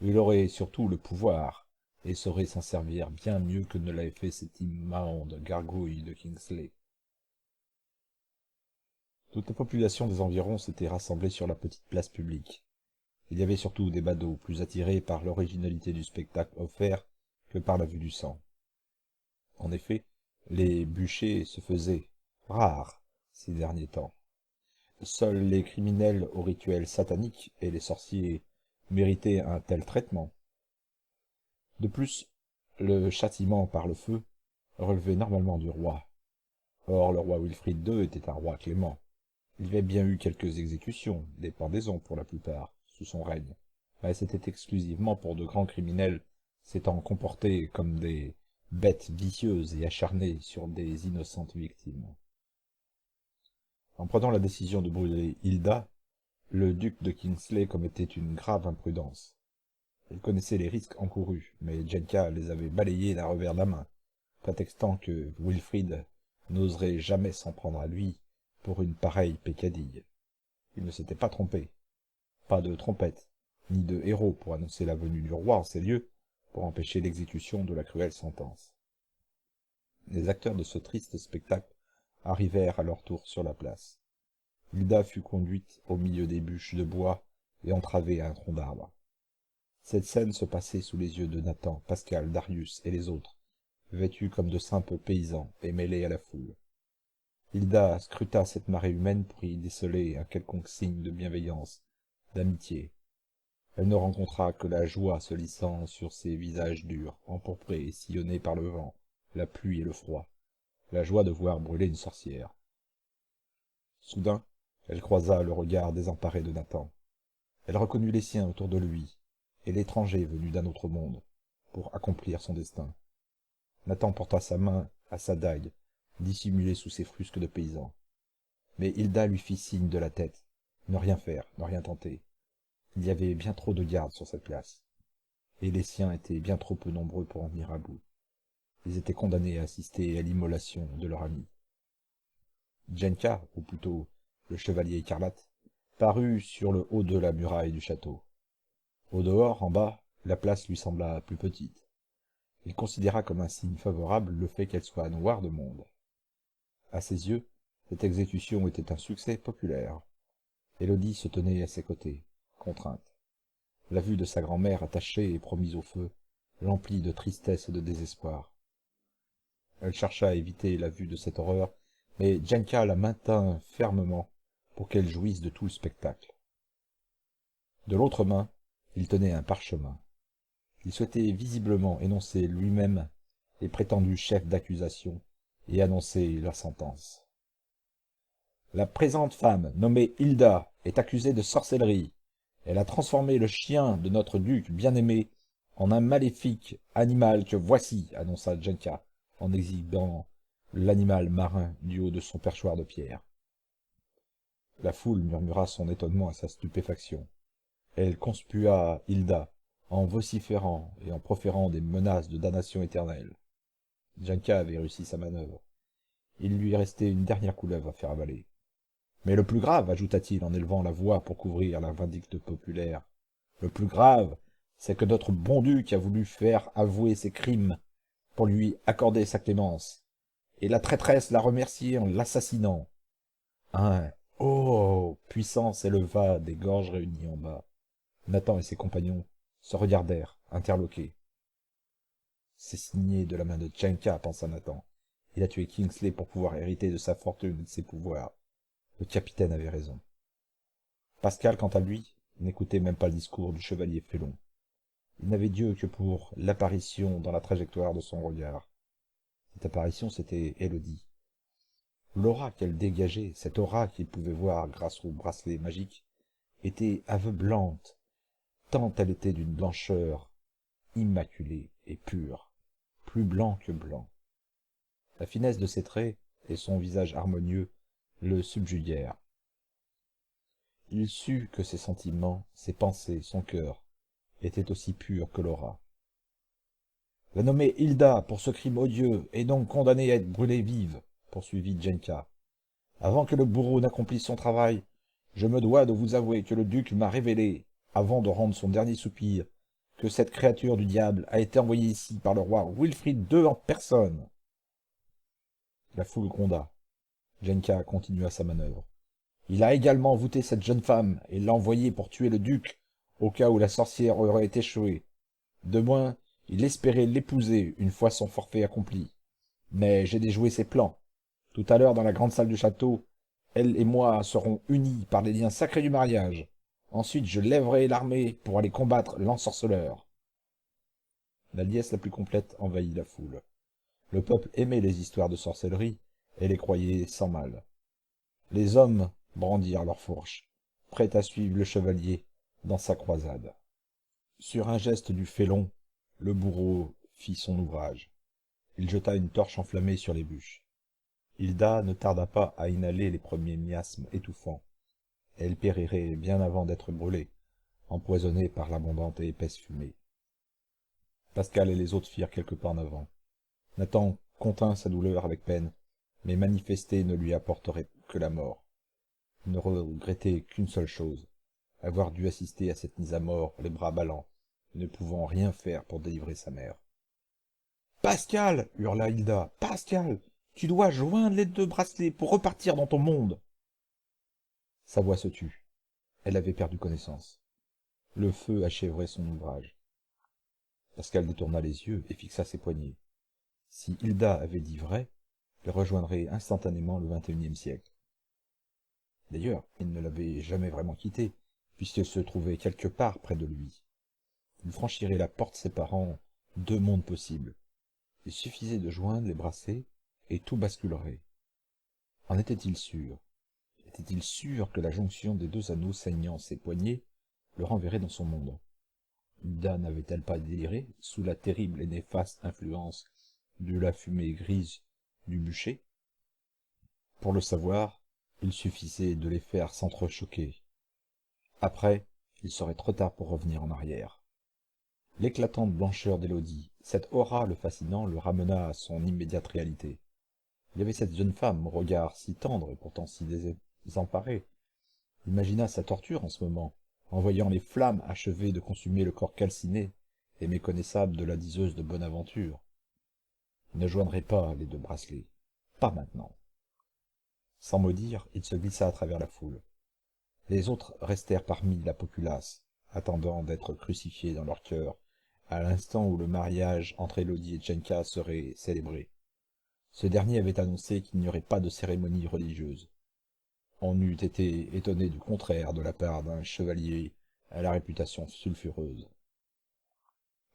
Speaker 1: Il aurait surtout le pouvoir, et saurait s'en servir bien mieux que ne l'avait fait cette immonde gargouille de Kingsley. Toute la population des environs s'était rassemblée sur la petite place publique. Il y avait surtout des badauds, plus attirés par l'originalité du spectacle offert que par la vue du sang. En effet, les bûchers se faisaient rares ces derniers temps. Seuls les criminels aux rituels sataniques et les sorciers méritaient un tel traitement. De plus, le châtiment par le feu relevait normalement du roi. Or, le roi Wilfrid II était un roi clément. Il y avait bien eu quelques exécutions, des pendaisons pour la plupart, sous son règne, mais c'était exclusivement pour de grands criminels s'étant comportés comme des bêtes vicieuses et acharnées sur des innocentes victimes. En prenant la décision de brûler Hilda, le duc de Kingsley commettait une grave imprudence. Il connaissait les risques encourus, mais Jenka les avait balayés d'un revers de la main, prétextant que Wilfrid n'oserait jamais s'en prendre à lui pour une pareille peccadille. Il ne s'était pas trompé. Pas de trompette, ni de héros pour annoncer la venue du roi en ces lieux, pour empêcher l'exécution de la cruelle sentence. Les acteurs de ce triste spectacle arrivèrent à leur tour sur la place. Hilda fut conduite au milieu des bûches de bois et entravée à un tronc d'arbre. Cette scène se passait sous les yeux de Nathan, Pascal, Darius et les autres, vêtus comme de simples paysans et mêlés à la foule. Hilda scruta cette marée humaine pour y déceler un quelconque signe de bienveillance, d'amitié. Elle ne rencontra que la joie se lissant sur ces visages durs, empourprés et sillonnés par le vent, la pluie et le froid, la joie de voir brûler une sorcière. Soudain, elle croisa le regard désemparé de Nathan. Elle reconnut les siens autour de lui, et l'étranger venu d'un autre monde, pour accomplir son destin. Nathan porta sa main à sa dague, dissimulée sous ses frusques de paysan. Mais Hilda lui fit signe de la tête. Ne rien faire, ne rien tenter. Il y avait bien trop de gardes sur cette place, et les siens étaient bien trop peu nombreux pour en venir à bout. Ils étaient condamnés à assister à l'immolation de leur ami. Djenka, ou plutôt le chevalier écarlate, parut sur le haut de la muraille du château. Au dehors, en bas, la place lui sembla plus petite. Il considéra comme un signe favorable le fait qu'elle soit noire de monde. À ses yeux, cette exécution était un succès populaire. Élodie se tenait à ses côtés, contrainte. La vue de sa grand-mère attachée et promise au feu l'emplit de tristesse et de désespoir. Elle chercha à éviter la vue de cette horreur, mais Djenka la maintint fermement pour qu'elle jouisse de tout le spectacle. De l'autre main, il tenait un parchemin. Il souhaitait visiblement énoncer lui-même les prétendus chefs d'accusation et annoncer leur sentence. La présente femme, nommée Hilda, est accusée de sorcellerie. Elle a transformé le chien de notre duc bien-aimé en un maléfique animal que voici, annonça Djenka, en exhibant l'animal marin du haut de son perchoir de pierre. La foule murmura son étonnement à sa stupéfaction. Elle conspua Hilda, en vociférant et en proférant des menaces de damnation éternelle. Djenka avait réussi sa manœuvre. Il lui restait une dernière couleuvre à faire avaler. Mais le plus grave, ajouta-t-il en élevant la voix pour couvrir la vindicte populaire, le plus grave, c'est que notre bon duc a voulu faire avouer ses crimes pour lui accorder sa clémence, et la traîtresse l'a remercié en l'assassinant. Un « oh » puissant s'éleva des gorges réunies en bas. Nathan et ses compagnons se regardèrent, interloqués. C'est signé de la main de Djenka, pensa Nathan. Il a tué Kingsley pour pouvoir hériter de sa fortune et de ses pouvoirs. Le capitaine avait raison. Pascal, quant à lui, n'écoutait même pas le discours du chevalier félon. Il n'avait Dieu que pour l'apparition dans la trajectoire de son regard. Cette apparition, c'était Élodie. L'aura qu'elle dégageait, cette aura qu'il pouvait voir grâce au bracelet magique, était aveuglante, tant elle était d'une blancheur immaculée et pure, plus blanc que blanc. La finesse de ses traits et son visage harmonieux le subjuguèrent. Il sut que ses sentiments, ses pensées, son cœur, étaient aussi purs que l'aura. La nommée Hilda, pour ce crime odieux, est donc condamnée à être brûlée vive, poursuivit Djenka. Avant que le bourreau n'accomplisse son travail, je me dois de vous avouer que le duc m'a révélé, avant de rendre son dernier soupir, que cette créature du diable a été envoyée ici par le roi Wilfrid II en personne. La foule gronda. Djenka continua sa manœuvre. Il a également voûté cette jeune femme et l'a envoyée pour tuer le duc, au cas où la sorcière aurait échoué. De moins, il espérait l'épouser une fois son forfait accompli. Mais j'ai déjoué ses plans. Tout à l'heure, dans la grande salle du château, elle et moi serons unis par les liens sacrés du mariage. Ensuite, je lèverai l'armée pour aller combattre l'ensorceleur. La liesse la plus complète envahit la foule. Le peuple aimait les histoires de sorcellerie et les croyait sans mal. Les hommes brandirent leurs fourches, prêts à suivre le chevalier dans sa croisade. Sur un geste du félon, le bourreau fit son ouvrage. Il jeta une torche enflammée sur les bûches. Hilda ne tarda pas à inhaler les premiers miasmes étouffants. Elle périrait bien avant d'être brûlée, empoisonnée par l'abondante et épaisse fumée. Pascal et les autres firent quelques pas en avant. Nathan contint sa douleur avec peine, mais manifester ne lui apporterait que la mort. Il ne regrettait qu'une seule chose, avoir dû assister à cette mise à mort les bras ballants, ne pouvant rien faire pour délivrer sa mère. Pascal, hurla Hilda, Pascal, tu dois joindre les deux bracelets pour repartir dans ton monde. Sa voix se tut. Elle avait perdu connaissance. Le feu achèverait son ouvrage. Pascal détourna les yeux et fixa ses poignets. Si Hilda avait dit vrai, il rejoindrait instantanément le XXIe siècle. D'ailleurs, il ne l'avait jamais vraiment quitté, puisqu'elle se trouvait quelque part près de lui. Il franchirait la porte séparant deux mondes possibles. Il suffisait de joindre les bracelets et tout basculerait. En était-il sûr? Était-il sûr que la jonction des deux anneaux saignant ses poignets le renverrait dans son monde? Hilda n'avait-elle pas déliré sous la terrible et néfaste influence de la fumée grise du bûcher? Pour le savoir, il suffisait de les faire s'entrechoquer. Après, il serait trop tard pour revenir en arrière. L'éclatante blancheur d'Élodie, cette aura le fascinant, le ramena à son immédiate réalité. Il y avait cette jeune femme au regard si tendre et pourtant si désemparé. Imagina sa torture en ce moment, en voyant les flammes achever de consumer le corps calciné et méconnaissable de la diseuse de Bonaventure. Il ne joindrait pas les deux bracelets. Pas maintenant. Sans mot dire, il se glissa à travers la foule. Les autres restèrent parmi la populace, attendant d'être crucifiés dans leur cœur, à l'instant où le mariage entre Élodie et Jenka serait célébré. Ce dernier avait annoncé qu'il n'y aurait pas de cérémonie religieuse. On eût été étonné du contraire de la part d'un chevalier à la réputation sulfureuse.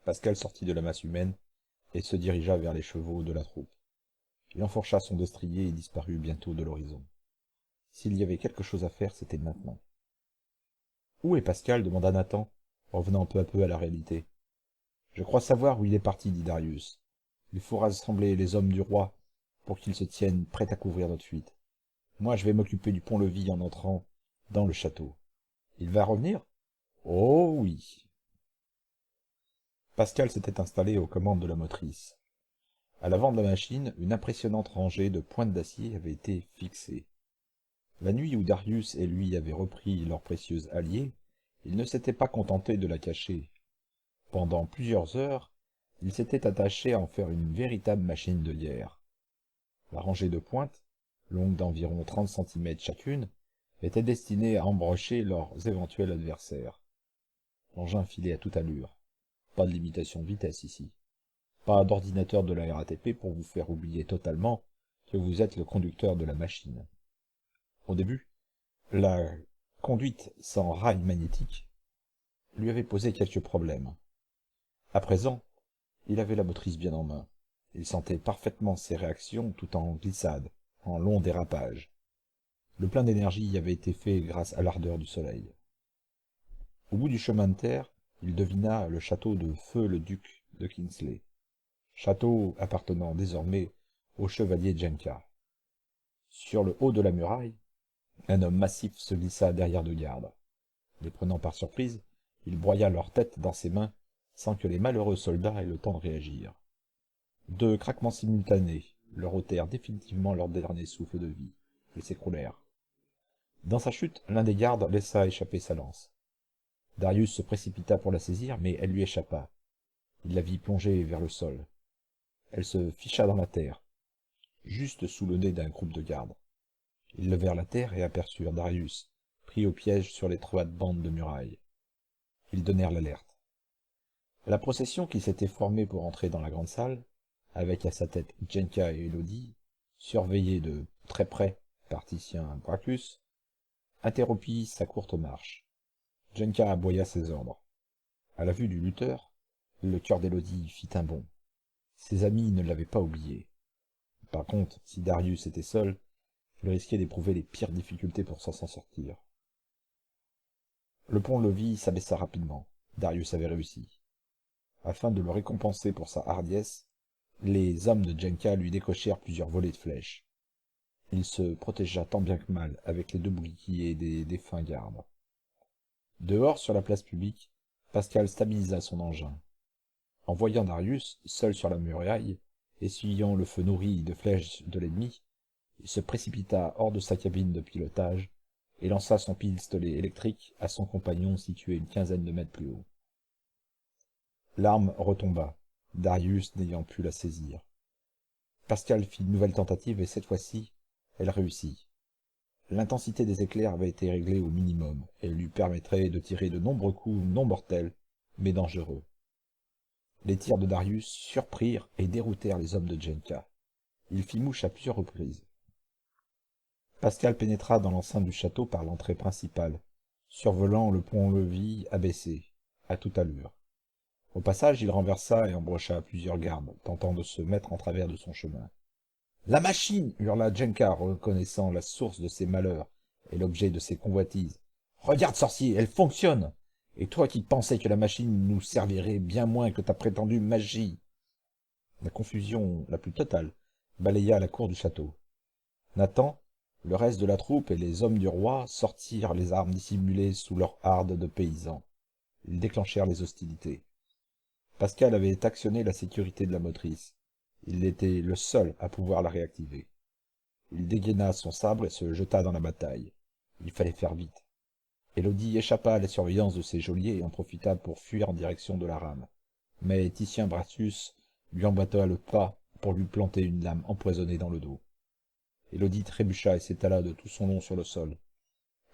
Speaker 1: Pascal sortit de la masse humaine et se dirigea vers les chevaux de la troupe. Il enfourcha son destrier et disparut bientôt de l'horizon. S'il y avait quelque chose à faire, c'était maintenant. « Où est Pascal » demanda Nathan, revenant peu à peu à la réalité. « Je crois savoir où il est parti, dit Darius. Il faut rassembler les hommes du roi pour qu'ils se tiennent prêts à couvrir notre fuite. Moi, je vais m'occuper du pont-levis en entrant dans le château. Il va revenir? Oh oui. Pascal s'était installé aux commandes de la motrice. À l'avant de la machine, une impressionnante rangée de pointes d'acier avait été fixée. La nuit où Darius et lui avaient repris leur précieuse alliée, ils ne s'étaient pas contentés de la cacher. Pendant plusieurs heures, ils s'étaient attachés à en faire une véritable machine de guerre. La rangée de pointes, longue d'environ 30 centimètres chacune, était destinée à embrocher leurs éventuels adversaires. L'engin filait à toute allure. Pas de limitation de vitesse ici. Pas d'ordinateur de la RATP pour vous faire oublier totalement que vous êtes le conducteur de la machine. Au début, la conduite sans rail magnétique lui avait posé quelques problèmes. À présent, il avait la motrice bien en main. Il sentait parfaitement ses réactions tout en glissade, en long dérapage. Le plein d'énergie y avait été fait grâce à l'ardeur du soleil. Au bout du chemin de terre, il devina le château de Feu-le-Duc de Kingsley, château appartenant désormais au chevalier Jenka. Sur le haut de la muraille, un homme massif se glissa derrière deux gardes. Les prenant par surprise, il broya leur tête dans ses mains sans que les malheureux soldats aient le temps de réagir. Deux craquements simultanés leur ôtèrent définitivement leur dernier souffle de vie. Ils s'écroulèrent. Dans sa chute, l'un des gardes laissa échapper sa lance. Darius se précipita pour la saisir, mais elle lui échappa. Il la vit plonger vers le sol. Elle se ficha dans la terre, juste sous le nez d'un groupe de gardes. Ils levèrent la terre et aperçurent Darius, pris au piège sur l'étroite bande de muraille. Ils donnèrent l'alerte. La procession qui s'était formée pour entrer dans la grande salle, avec à sa tête Jenka et Élodie, surveillée de très près par Titien Brachus, interrompit sa courte marche. Jenka aboya ses ordres. À la vue du lutteur, le cœur d'Élodie fit un bond. Ses amis ne l'avaient pas oublié. Par contre, si Darius était seul, il risquait d'éprouver les pires difficultés pour s'en sortir. Le pont-levis s'abaissa rapidement. Darius avait réussi. Afin de le récompenser pour sa hardiesse, les hommes de Jenka lui décochèrent plusieurs volées de flèches. Il se protégea tant bien que mal avec les deux boucliers des défunts gardes. Dehors, sur la place publique, Pascal stabilisa son engin. En voyant Darius, seul sur la muraille, essuyant le feu nourri de flèches de l'ennemi, il se précipita hors de sa cabine de pilotage et lança son pistolet électrique à son compagnon situé une quinzaine de mètres plus haut. L'arme retomba. Darius n'ayant pu la saisir. Pascal fit une nouvelle tentative et cette fois-ci, elle réussit. L'intensité des éclairs avait été réglée au minimum et lui permettrait de tirer de nombreux coups non mortels, mais dangereux. Les tirs de Darius surprirent et déroutèrent les hommes de Jenka. Il fit mouche à plusieurs reprises. Pascal pénétra dans l'enceinte du château par l'entrée principale, survolant le pont-levis abaissé, à toute allure. Au passage, il renversa et embrocha plusieurs gardes, tentant de se mettre en travers de son chemin. « La machine !» hurla Jenka, reconnaissant la source de ses malheurs et l'objet de ses convoitises. « Regarde, sorcier, elle fonctionne! Et toi qui pensais que la machine nous servirait bien moins que ta prétendue magie !» La confusion la plus totale balaya la cour du château. Nathan, le reste de la troupe et les hommes du roi sortirent les armes dissimulées sous leur harde de paysans. Ils déclenchèrent les hostilités. Pascal avait actionné la sécurité de la motrice. Il était le seul à pouvoir la réactiver. Il dégaina son sabre et se jeta dans la bataille. Il fallait faire vite. Élodie échappa à la surveillance de ses geôliers et en profita pour fuir en direction de la rame. Mais Titien Brasius lui emboîta le pas pour lui planter une lame empoisonnée dans le dos. Élodie trébucha et s'étala de tout son long sur le sol.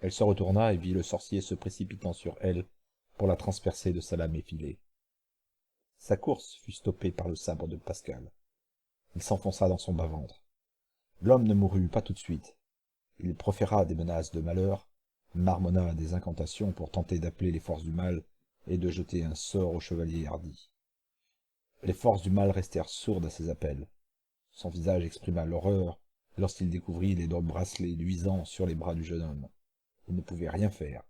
Speaker 1: Elle se retourna et vit le sorcier se précipitant sur elle pour la transpercer de sa lame effilée. Sa course fut stoppée par le sabre de Pascal. Il s'enfonça dans son bas-ventre. L'homme ne mourut pas tout de suite. Il proféra des menaces de malheur, marmonna des incantations pour tenter d'appeler les forces du mal et de jeter un sort au chevalier hardi. Les forces du mal restèrent sourdes à ses appels. Son visage exprima l'horreur lorsqu'il découvrit les bracelets luisants sur les bras du jeune homme. Il ne pouvait rien faire.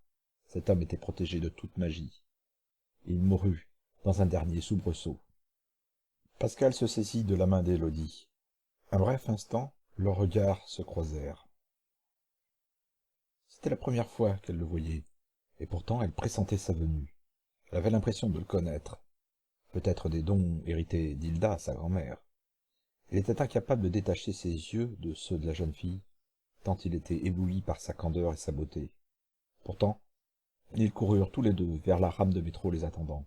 Speaker 1: Cet homme était protégé de toute magie. Il mourut dans un dernier soubresaut. Pascal se saisit de la main d'Élodie. Un bref instant, leurs regards se croisèrent. C'était la première fois qu'elle le voyait, et pourtant elle pressentait sa venue. Elle avait l'impression de le connaître. Peut-être des dons hérités d'Hilda, sa grand-mère. Elle était incapable de détacher ses yeux de ceux de la jeune fille, tant il était ébloui par sa candeur et sa beauté. Pourtant, ils coururent tous les deux vers la rame de métro les attendant.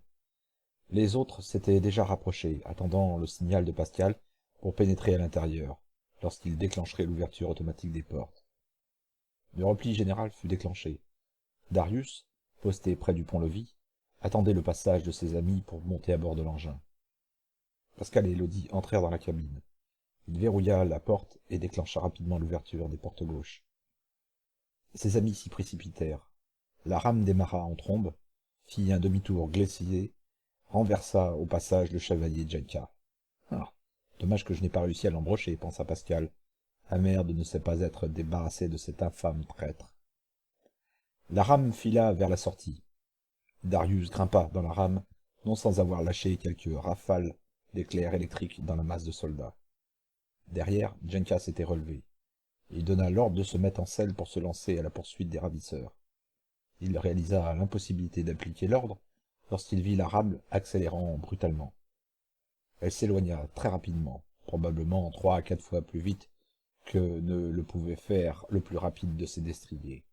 Speaker 1: Les autres s'étaient déjà rapprochés, attendant le signal de Pascal pour pénétrer à l'intérieur, lorsqu'il déclencherait l'ouverture automatique des portes. Le repli général fut déclenché. Darius, posté près du pont-levis, attendait le passage de ses amis pour monter à bord de l'engin. Pascal et Élodie entrèrent dans la cabine. Il verrouilla la porte et déclencha rapidement l'ouverture des portes gauches. Ses amis s'y précipitèrent. La rame démarra en trombe, fit un demi-tour glacier, renversa au passage le chevalier Jenka. Ah, dommage que je n'ai pas réussi à l'embrocher, pensa Pascal, amer de ne se pas être débarrassé de cet infâme traître. La rame fila vers la sortie. Darius grimpa dans la rame, non sans avoir lâché quelques rafales d'éclairs électriques dans la masse de soldats. Derrière, Jenka s'était relevé. Il donna l'ordre de se mettre en selle pour se lancer à la poursuite des ravisseurs. Il réalisa l'impossibilité d'appliquer l'ordre lorsqu'il vit la rame accélérant brutalement. Elle s'éloigna très rapidement, probablement 3 à 4 fois plus vite que ne le pouvait faire le plus rapide de ses destriers.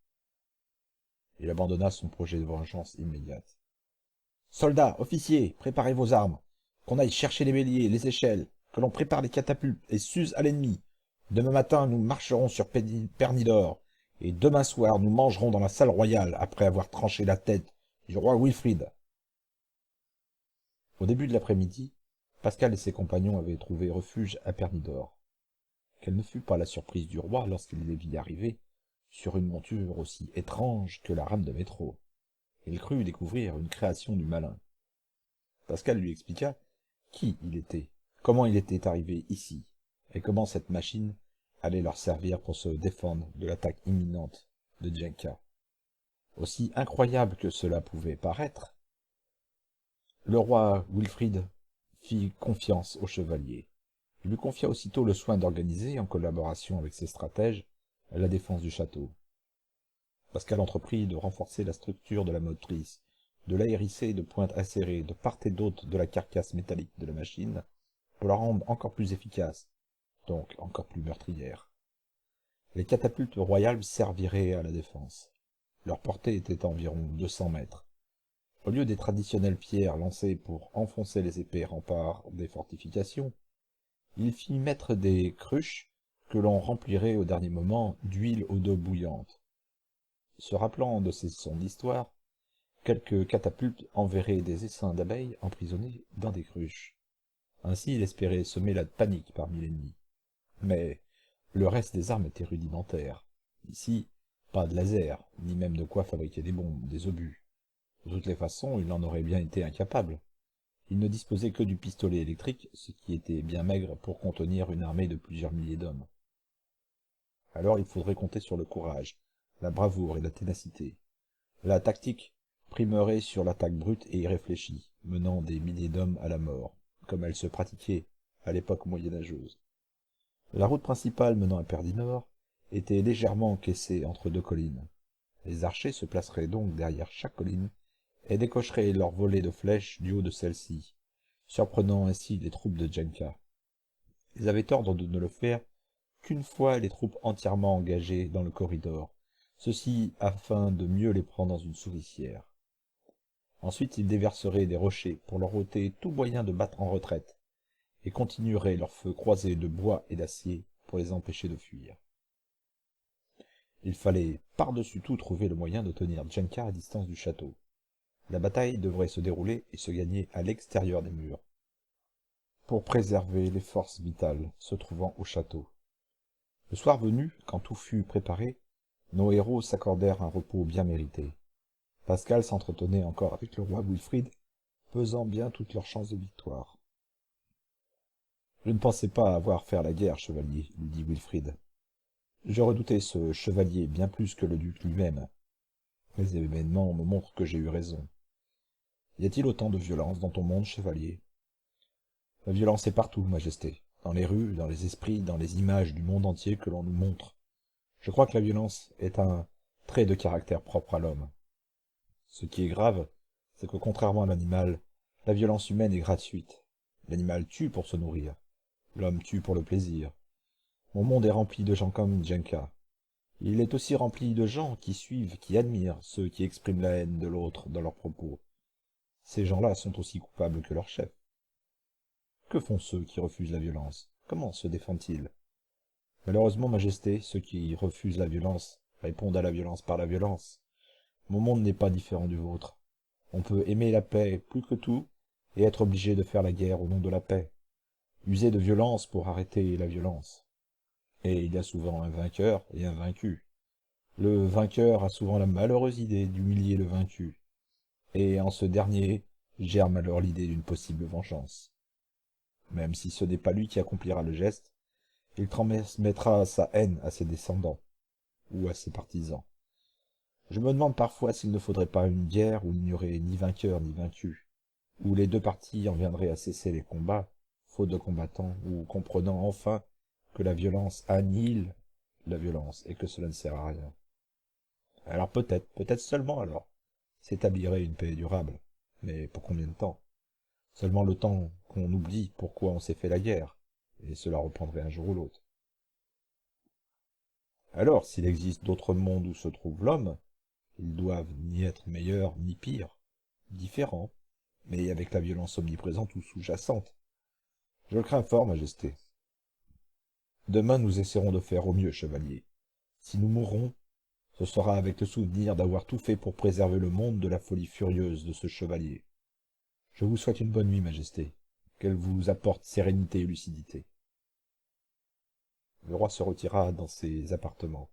Speaker 1: Il abandonna son projet de vengeance immédiate. « Soldats, officiers, préparez vos armes, qu'on aille chercher les béliers, les échelles, que l'on prépare les catapultes et s'use à l'ennemi. Demain matin, nous marcherons sur Pernidor, et demain soir, nous mangerons dans la salle royale après avoir tranché la tête du roi Wilfrid. » Au début de l'après-midi, Pascal et ses compagnons avaient trouvé refuge à Pernidor. Quelle ne fut pas la surprise du roi lorsqu'il les vit arriver sur une monture aussi étrange que la rame de métro. Il crut découvrir une création du malin. Pascal lui expliqua qui il était, comment il était arrivé ici, et comment cette machine allait leur servir pour se défendre de l'attaque imminente de Jenka. Aussi incroyable que cela pouvait paraître, le roi Wilfrid fit confiance au chevalier. Il lui confia aussitôt le soin d'organiser, en collaboration avec ses stratèges, la défense du château. Pascal entreprit de renforcer la structure de la motrice, de la hérisser de pointes acérées de part et d'autre de la carcasse métallique de la machine, pour la rendre encore plus efficace, donc encore plus meurtrière. Les catapultes royales serviraient à la défense. Leur portée était environ 200 mètres. Au lieu des traditionnelles pierres lancées pour enfoncer les épais remparts des fortifications, il fit mettre des cruches que l'on remplirait au dernier moment d'huile aux d'eau bouillante. Se rappelant de ces sons d'histoire, quelques catapultes enverraient des essaims d'abeilles emprisonnés dans des cruches. Ainsi il espérait semer la panique parmi l'ennemi. Mais le reste des armes était rudimentaire. Ici, pas de laser, ni même de quoi fabriquer des bombes, des obus. De toutes les façons, il en aurait bien été incapable. Il ne disposait que du pistolet électrique, ce qui était bien maigre pour contenir une armée de plusieurs milliers d'hommes. Alors il faudrait compter sur le courage, la bravoure et la ténacité. La tactique primerait sur l'attaque brute et irréfléchie, menant des milliers d'hommes à la mort, comme elle se pratiquait à l'époque moyenâgeuse. La route principale menant à Perdinor était légèrement encaissée entre deux collines. Les archers se placeraient donc derrière chaque colline et décocheraient leurs volées de flèches du haut de celle-ci, surprenant ainsi les troupes de Djenka. Ils avaient ordre de ne le faire qu'une fois les troupes entièrement engagées dans le corridor, ceci afin de mieux les prendre dans une souricière. Ensuite ils déverseraient des rochers pour leur ôter tout moyen de battre en retraite, et continueraient leur feu croisé de bois et d'acier pour les empêcher de fuir. Il fallait par-dessus tout trouver le moyen de tenir Djenka à distance du château. La bataille devrait se dérouler et se gagner à l'extérieur des murs, pour préserver les forces vitales se trouvant au château. Le soir venu, quand tout fut préparé, nos héros s'accordèrent un repos bien mérité. Pascal s'entretenait encore avec le roi Wilfrid, pesant bien toutes leurs chances de victoire. « Je ne pensais pas avoir faire la guerre, chevalier, lui dit Wilfrid. Je redoutais ce chevalier bien plus que le duc lui-même. Les événements me montrent que j'ai eu raison. Y a-t-il autant de violence dans ton monde, chevalier? La violence est partout, majesté, dans les rues, dans les esprits, dans les images du monde entier que l'on nous montre. Je crois que la violence est un trait de caractère propre à l'homme. Ce qui est grave, c'est que contrairement à l'animal, la violence humaine est gratuite. L'animal tue pour se nourrir. L'homme tue pour le plaisir. Mon monde est rempli de gens comme Djenka. Il est aussi rempli de gens qui suivent, qui admirent ceux qui expriment la haine de l'autre dans leurs propos. Ces gens-là sont aussi coupables que leurs chefs. Que font ceux qui refusent la violence? Comment se défendent-ils? Malheureusement, majesté, ceux qui refusent la violence répondent à la violence par la violence. Mon monde n'est pas différent du vôtre. On peut aimer la paix plus que tout et être obligé de faire la guerre au nom de la paix. User de violence pour arrêter la violence. Et il y a souvent un vainqueur et un vaincu. Le vainqueur a souvent la malheureuse idée d'humilier le vaincu. Et en ce dernier germe alors l'idée d'une possible vengeance. Même si ce n'est pas lui qui accomplira le geste, il transmettra sa haine à ses descendants, ou à ses partisans. Je me demande parfois s'il ne faudrait pas une guerre où il n'y aurait ni vainqueur ni vaincu, où les deux parties en viendraient à cesser les combats, faute de combattants, ou comprenant enfin que la violence annihile la violence et que cela ne sert à rien. Alors peut-être, peut-être seulement alors, s'établirait une paix durable. Mais pour combien de temps? Seulement le temps qu'on oublie pourquoi on s'est fait la guerre, et cela reprendrait un jour ou l'autre. Alors, s'il existe d'autres mondes où se trouve l'homme, ils doivent ni être meilleurs ni pires, différents, mais avec la violence omniprésente ou sous-jacente. Je le crains fort, majesté. Demain nous essaierons de faire au mieux, chevalier. Si nous mourrons, ce sera avec le souvenir d'avoir tout fait pour préserver le monde de la folie furieuse de ce chevalier. Je vous souhaite une bonne nuit, majesté. Qu'elle vous apporte sérénité et lucidité. Le roi se retira dans ses appartements.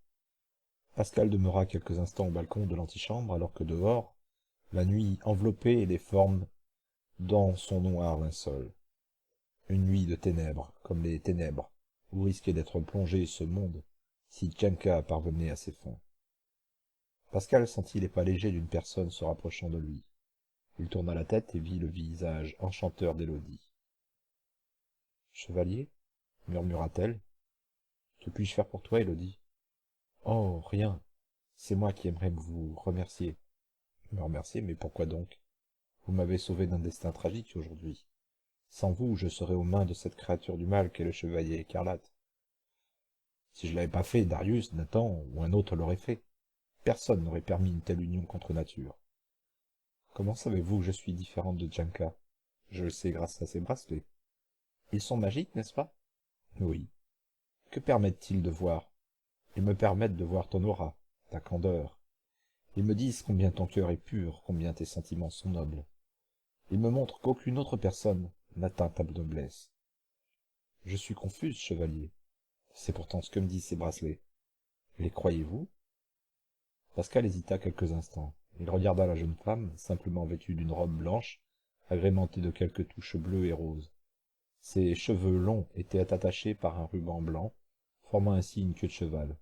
Speaker 1: Pascal demeura quelques instants au balcon de l'antichambre, alors que dehors, la nuit enveloppait les formes dans son noir linceul. Une nuit de ténèbres, comme les ténèbres, où risquait d'être plongé ce monde, si Djenka parvenait à ses fins. Pascal sentit les pas légers d'une personne se rapprochant de lui. Il tourna la tête et vit le visage enchanteur d'Élodie. « Chevalier » murmura-t-elle. « Que puis-je faire pour toi, Élodie ?»« Oh, rien. C'est moi qui aimerais vous remercier. »« Me remercier, mais pourquoi donc? Vous m'avez sauvé d'un destin tragique aujourd'hui. Sans vous, je serais aux mains de cette créature du mal qu'est le chevalier écarlate. Si je l'avais pas fait, Darius, Nathan ou un autre l'aurait fait. Personne n'aurait permis une telle union contre nature. Comment savez-vous que je suis différente de Janka? Je le sais grâce à ses bracelets. Ils sont magiques, n'est-ce pas? Oui. Que permettent-ils de voir? Ils me permettent de voir ton aura, ta candeur. Ils me disent combien ton cœur est pur, combien tes sentiments sont nobles. Ils me montrent qu'aucune autre personne n'atteint ta noblesse. Je suis confuse, chevalier. C'est pourtant ce que me disent ces bracelets. Les croyez-vous? Pascal hésita quelques instants. Il regarda la jeune femme, simplement vêtue d'une robe blanche, agrémentée de quelques touches bleues et roses. Ses cheveux longs étaient attachés par un ruban blanc, formant ainsi une queue de cheval.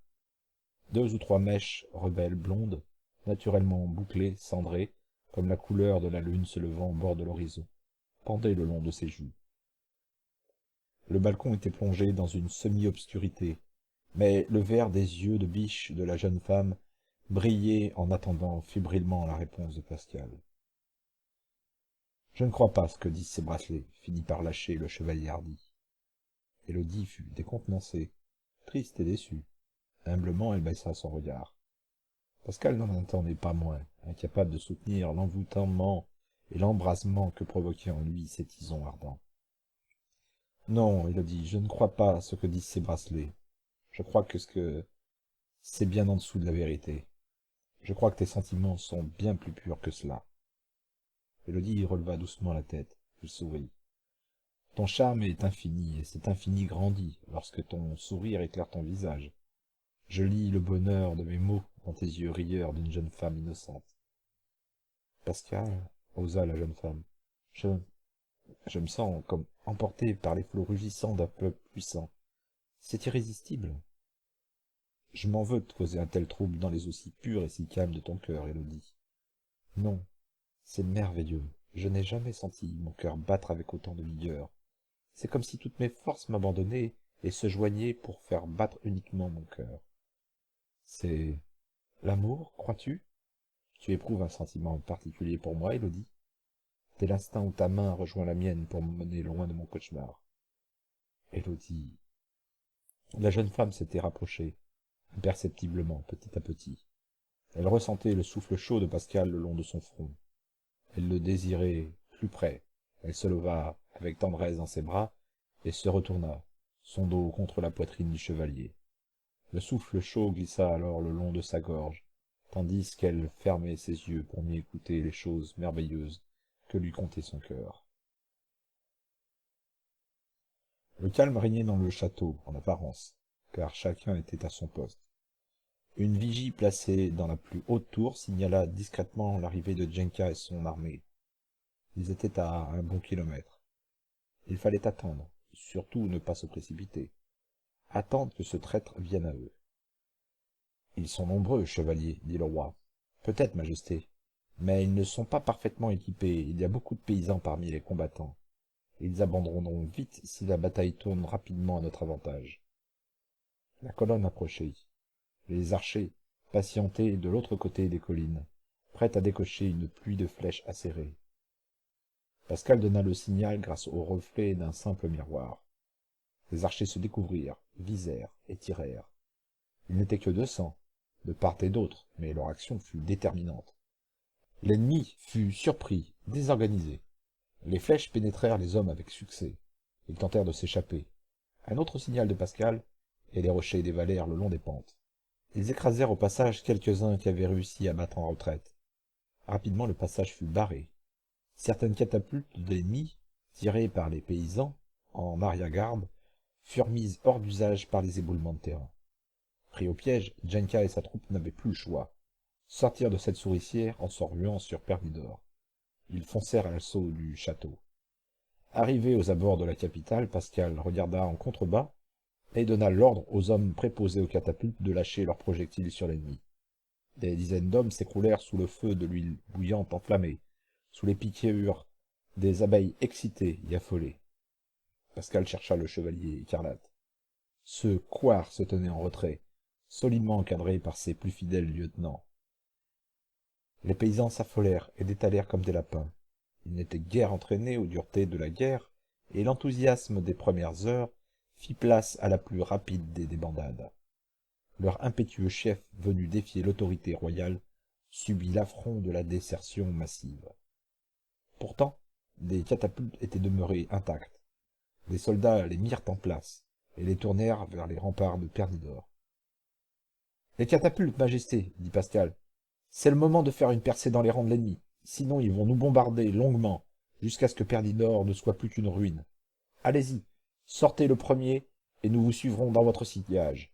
Speaker 1: Deux ou trois mèches rebelles blondes, naturellement bouclées, cendrées, comme la couleur de la lune se levant au bord de l'horizon, pendaient le long de ses joues. Le balcon était plongé dans une semi-obscurité, mais le vert des yeux de biche de la jeune femme brillait en attendant fébrilement la réponse de Pascal. Je ne crois pas ce que disent ces bracelets, finit par lâcher le chevalier hardi. Élodie fut décontenancée, triste et déçue. Humblement, elle baissa son regard. Pascal n'en entendait pas moins, incapable de soutenir l'envoûtement et l'embrasement que provoquaient en lui ces tisons ardents. Non, Élodie, je ne crois pas ce que disent ces bracelets. Je crois que c'est bien en dessous de la vérité. Je crois que tes sentiments sont bien plus purs que cela. Élodie releva doucement la tête. Elle sourit. Ton charme est infini, et cet infini grandit lorsque ton sourire éclaire ton visage. Je lis le bonheur de mes mots dans tes yeux rieurs d'une jeune femme innocente. Pascal, osa la jeune femme, je, je me sens comme emporté par les flots rugissants d'un peuple puissant. C'est irrésistible. Je m'en veux de causer un tel trouble dans les eaux si pures et si calmes de ton cœur, Élodie. Non, c'est merveilleux. Je n'ai jamais senti mon cœur battre avec autant de vigueur. C'est comme si toutes mes forces m'abandonnaient et se joignaient pour faire battre uniquement mon cœur. C'est l'amour, crois-tu? Tu éprouves un sentiment particulier pour moi, Élodie? Dès l'instant où ta main rejoint la mienne pour me mener loin de mon cauchemar. Élodie. La jeune femme s'était rapprochée, imperceptiblement, petit à petit. Elle ressentait le souffle chaud de Pascal le long de son front. Elle le désirait plus près. Elle se leva avec tendresse dans ses bras et se retourna, son dos contre la poitrine du chevalier. Le souffle chaud glissa alors le long de sa gorge, tandis qu'elle fermait ses yeux pour mieux écouter les choses merveilleuses que lui contait son cœur. Le calme régnait dans le château, en apparence, car chacun était à son poste. Une vigie placée dans la plus haute tour signala discrètement l'arrivée de Jenka et son armée. Ils étaient à un bon kilomètre. Il fallait attendre, surtout ne pas se précipiter. Attendre que ce traître vienne à eux. Ils sont nombreux, chevalier, dit le roi. Peut-être, majesté. Mais ils ne sont pas parfaitement équipés. Il y a beaucoup de paysans parmi les combattants. Ils abandonneront vite si la bataille tourne rapidement à notre avantage. La colonne approchait. Les archers patientaient de l'autre côté des collines, prêts à décocher une pluie de flèches acérées. Pascal donna le signal grâce au reflet d'un simple miroir. Les archers se découvrirent, visèrent et tirèrent. Ils n'étaient que 200, de part et d'autre, mais leur action fut déterminante. L'ennemi fut surpris, désorganisé. Les flèches pénétrèrent les hommes avec succès. Ils tentèrent de s'échapper. Un autre signal de Pascal, et les rochers dévalèrent le long des pentes. Ils écrasèrent au passage quelques-uns qui avaient réussi à battre en retraite. Rapidement le passage fut barré. Certaines catapultes de l'ennemi, tirées par les paysans, en arrière-garde, furent mises hors d'usage par les éboulements de terrain. Pris au piège, Jenka et sa troupe n'avaient plus le choix. Sortir de cette souricière en se ruant sur Pervidor. Ils foncèrent à l'assaut du château. Arrivé aux abords de la capitale, Pascal regarda en contrebas et donna l'ordre aux hommes préposés aux catapultes de lâcher leurs projectiles sur l'ennemi. Des dizaines d'hommes s'écroulèrent sous le feu de l'huile bouillante enflammée, sous les piqûres des abeilles excitées et affolées. Pascal chercha le chevalier écarlate. Ce couard se tenait en retrait, solidement encadré par ses plus fidèles lieutenants. Les paysans s'affolèrent et détalèrent comme des lapins. Ils n'étaient guère entraînés aux duretés de la guerre, et l'enthousiasme des premières heures fit place à la plus rapide des débandades. Leur impétueux chef, venu défier l'autorité royale, subit l'affront de la désertion massive. Pourtant, des catapultes étaient demeurées intactes. Les soldats les mirent en place et les tournèrent vers les remparts de Perdidor. Les catapultes, Majesté, dit Pascal. C'est le moment de faire une percée dans les rangs de l'ennemi, sinon ils vont nous bombarder longuement, jusqu'à ce que Perdidor ne soit plus qu'une ruine. Allez-y, sortez le premier, et nous vous suivrons dans votre sillage.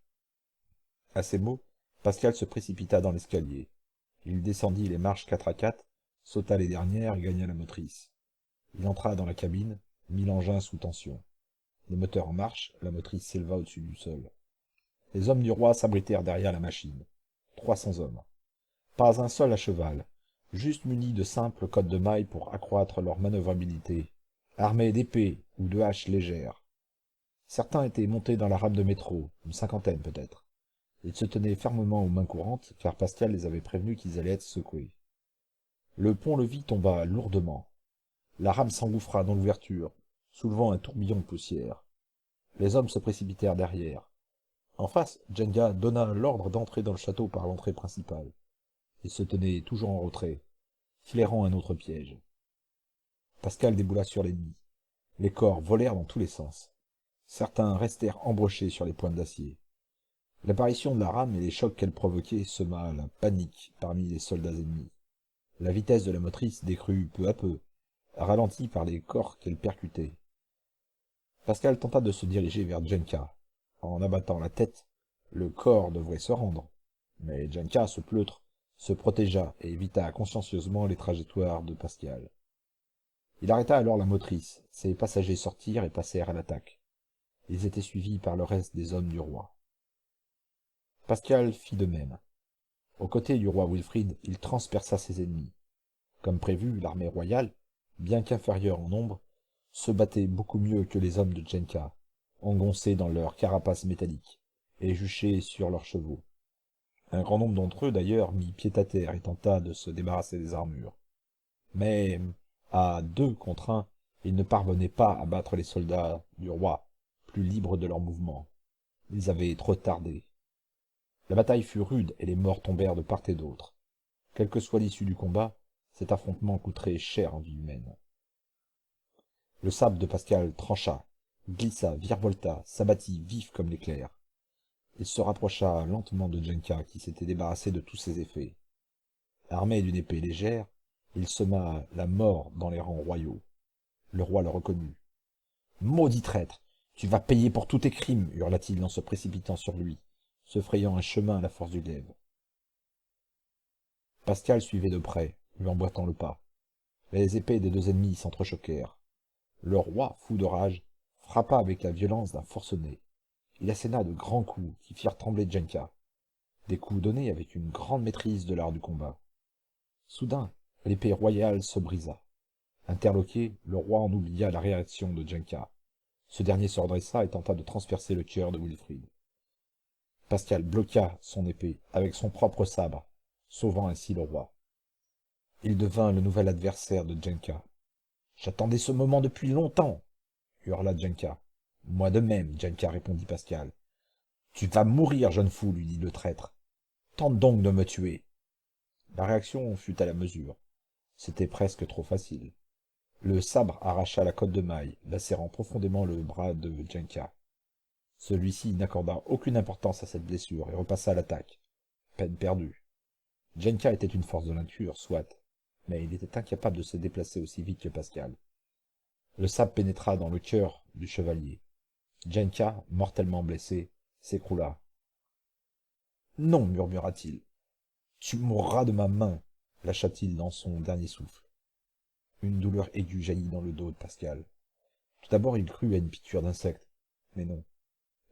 Speaker 1: À ces mots, Pascal se précipita dans l'escalier. Il descendit les marches 4 à 4, sauta les dernières et gagna la motrice. Il entra dans la cabine, mit l'engin sous tension. Les moteurs en marche, la motrice s'éleva au-dessus du sol. Les hommes du roi s'abritèrent derrière la machine. 300 hommes. Pas un seul à cheval, juste munis de simples cottes de mailles pour accroître leur manœuvrabilité, armés d'épées ou de haches légères. Certains étaient montés dans la rame de métro, une cinquantaine peut-être. Ils se tenaient fermement aux mains courantes, car Pascal les avait prévenus qu'ils allaient être secoués. Le pont-levis tomba lourdement. La rame s'engouffra dans l'ouverture, soulevant un tourbillon de poussière. Les hommes se précipitèrent derrière. En face, Jenga donna l'ordre d'entrer dans le château par l'entrée principale. Il se tenait toujours en retrait, flairant un autre piège. Pascal déboula sur l'ennemi. Les corps volèrent dans tous les sens. Certains restèrent embrochés sur les pointes d'acier. L'apparition de la rame et les chocs qu'elle provoquait sema la panique parmi les soldats ennemis. La vitesse de la motrice décrut peu à peu, ralentie par les corps qu'elle percutait. Pascal tenta de se diriger vers Jenka. En abattant la tête, le corps devrait se rendre. Mais Jenka, ce pleutre, se protégea et évita consciencieusement les trajectoires de Pascal. Il arrêta alors la motrice. Ses passagers sortirent et passèrent à l'attaque. Ils étaient suivis par le reste des hommes du roi. Pascal fit de même. Aux côtés du roi Wilfrid, il transperça ses ennemis. Comme prévu, l'armée royale, bien qu'inférieure en nombre, se battait beaucoup mieux que les hommes de Jenka, engoncés dans leurs carapaces métalliques et juchés sur leurs chevaux. Un grand nombre d'entre eux, d'ailleurs, mit pied à terre et tenta de se débarrasser des armures. Mais, à 2 contre 1, ils ne parvenaient pas à battre les soldats du roi, plus libres de leurs mouvements. Ils avaient trop tardé. La bataille fut rude et les morts tombèrent de part et d'autre. Quelle que soit l'issue du combat, cet affrontement coûterait cher en vie humaine. Le sabre de Pascal trancha, glissa, virevolta, s'abattit vif comme l'éclair. Il se rapprocha lentement de Jenka, qui s'était débarrassé de tous ses effets. Armé d'une épée légère, il sema la mort dans les rangs royaux. Le roi le reconnut. « Maudit traître! Tu vas payer pour tous tes crimes !» hurla-t-il en se précipitant sur lui, se frayant un chemin à la force du glaive. Pascal suivait de près, lui emboîtant le pas. Les épées des deux ennemis s'entrechoquèrent. Le roi, fou de rage, frappa avec la violence d'un forcené. Il asséna de grands coups qui firent trembler Jenka. Des coups donnés avec une grande maîtrise de l'art du combat. Soudain, l'épée royale se brisa. Interloqué, le roi en oublia la réaction de Jenka. Ce dernier se redressa et tenta de transpercer le cœur de Wilfrid. Pascal bloqua son épée avec son propre sabre, sauvant ainsi le roi. Il devint le nouvel adversaire de Jenka. « J'attendais ce moment depuis longtemps !» hurla Jenka. « Moi de même, Jenka, répondit Pascal. « Tu vas mourir, jeune fou, lui dit le traître. Tente donc de me tuer. » La réaction fut à la mesure. C'était presque trop facile. Le sabre arracha la cotte de maille, lacérant profondément le bras de Jenka. Celui-ci n'accorda aucune importance à cette blessure et repassa à l'attaque. Peine perdue. Jenka était une force de nature, soit, mais il était incapable de se déplacer aussi vite que Pascal. Le sabre pénétra dans le cœur du chevalier. Jenka, mortellement blessé, s'écroula. « Non, murmura-t-il. Tu mourras de ma main, lâcha-t-il dans son dernier souffle. Une douleur aiguë jaillit dans le dos de Pascal. Tout d'abord, il crut à une piqûre d'insecte, mais non.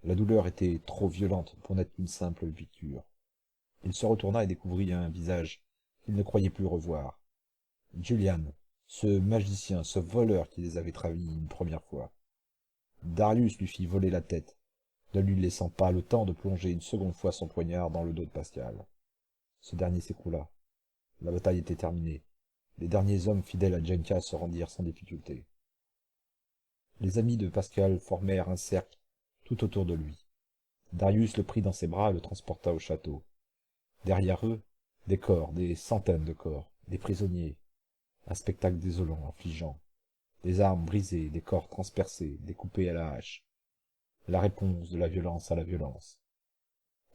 Speaker 1: La douleur était trop violente pour n'être qu'une simple piqûre. Il se retourna et découvrit un visage qu'il ne croyait plus revoir. Julian, ce magicien, ce voleur qui les avait trahis une première fois. Darius lui fit voler la tête, ne lui laissant pas le temps de plonger une seconde fois son poignard dans le dos de Pascal. Ce dernier s'écroula. La bataille était terminée. Les derniers hommes fidèles à Jenka se rendirent sans difficulté. Les amis de Pascal formèrent un cercle tout autour de lui. Darius le prit dans ses bras et le transporta au château. Derrière eux, des corps, des centaines de corps, des prisonniers. Un spectacle désolant, affligeant. Des armes brisées, des corps transpercés, découpés à la hache. La réponse de la violence à la violence.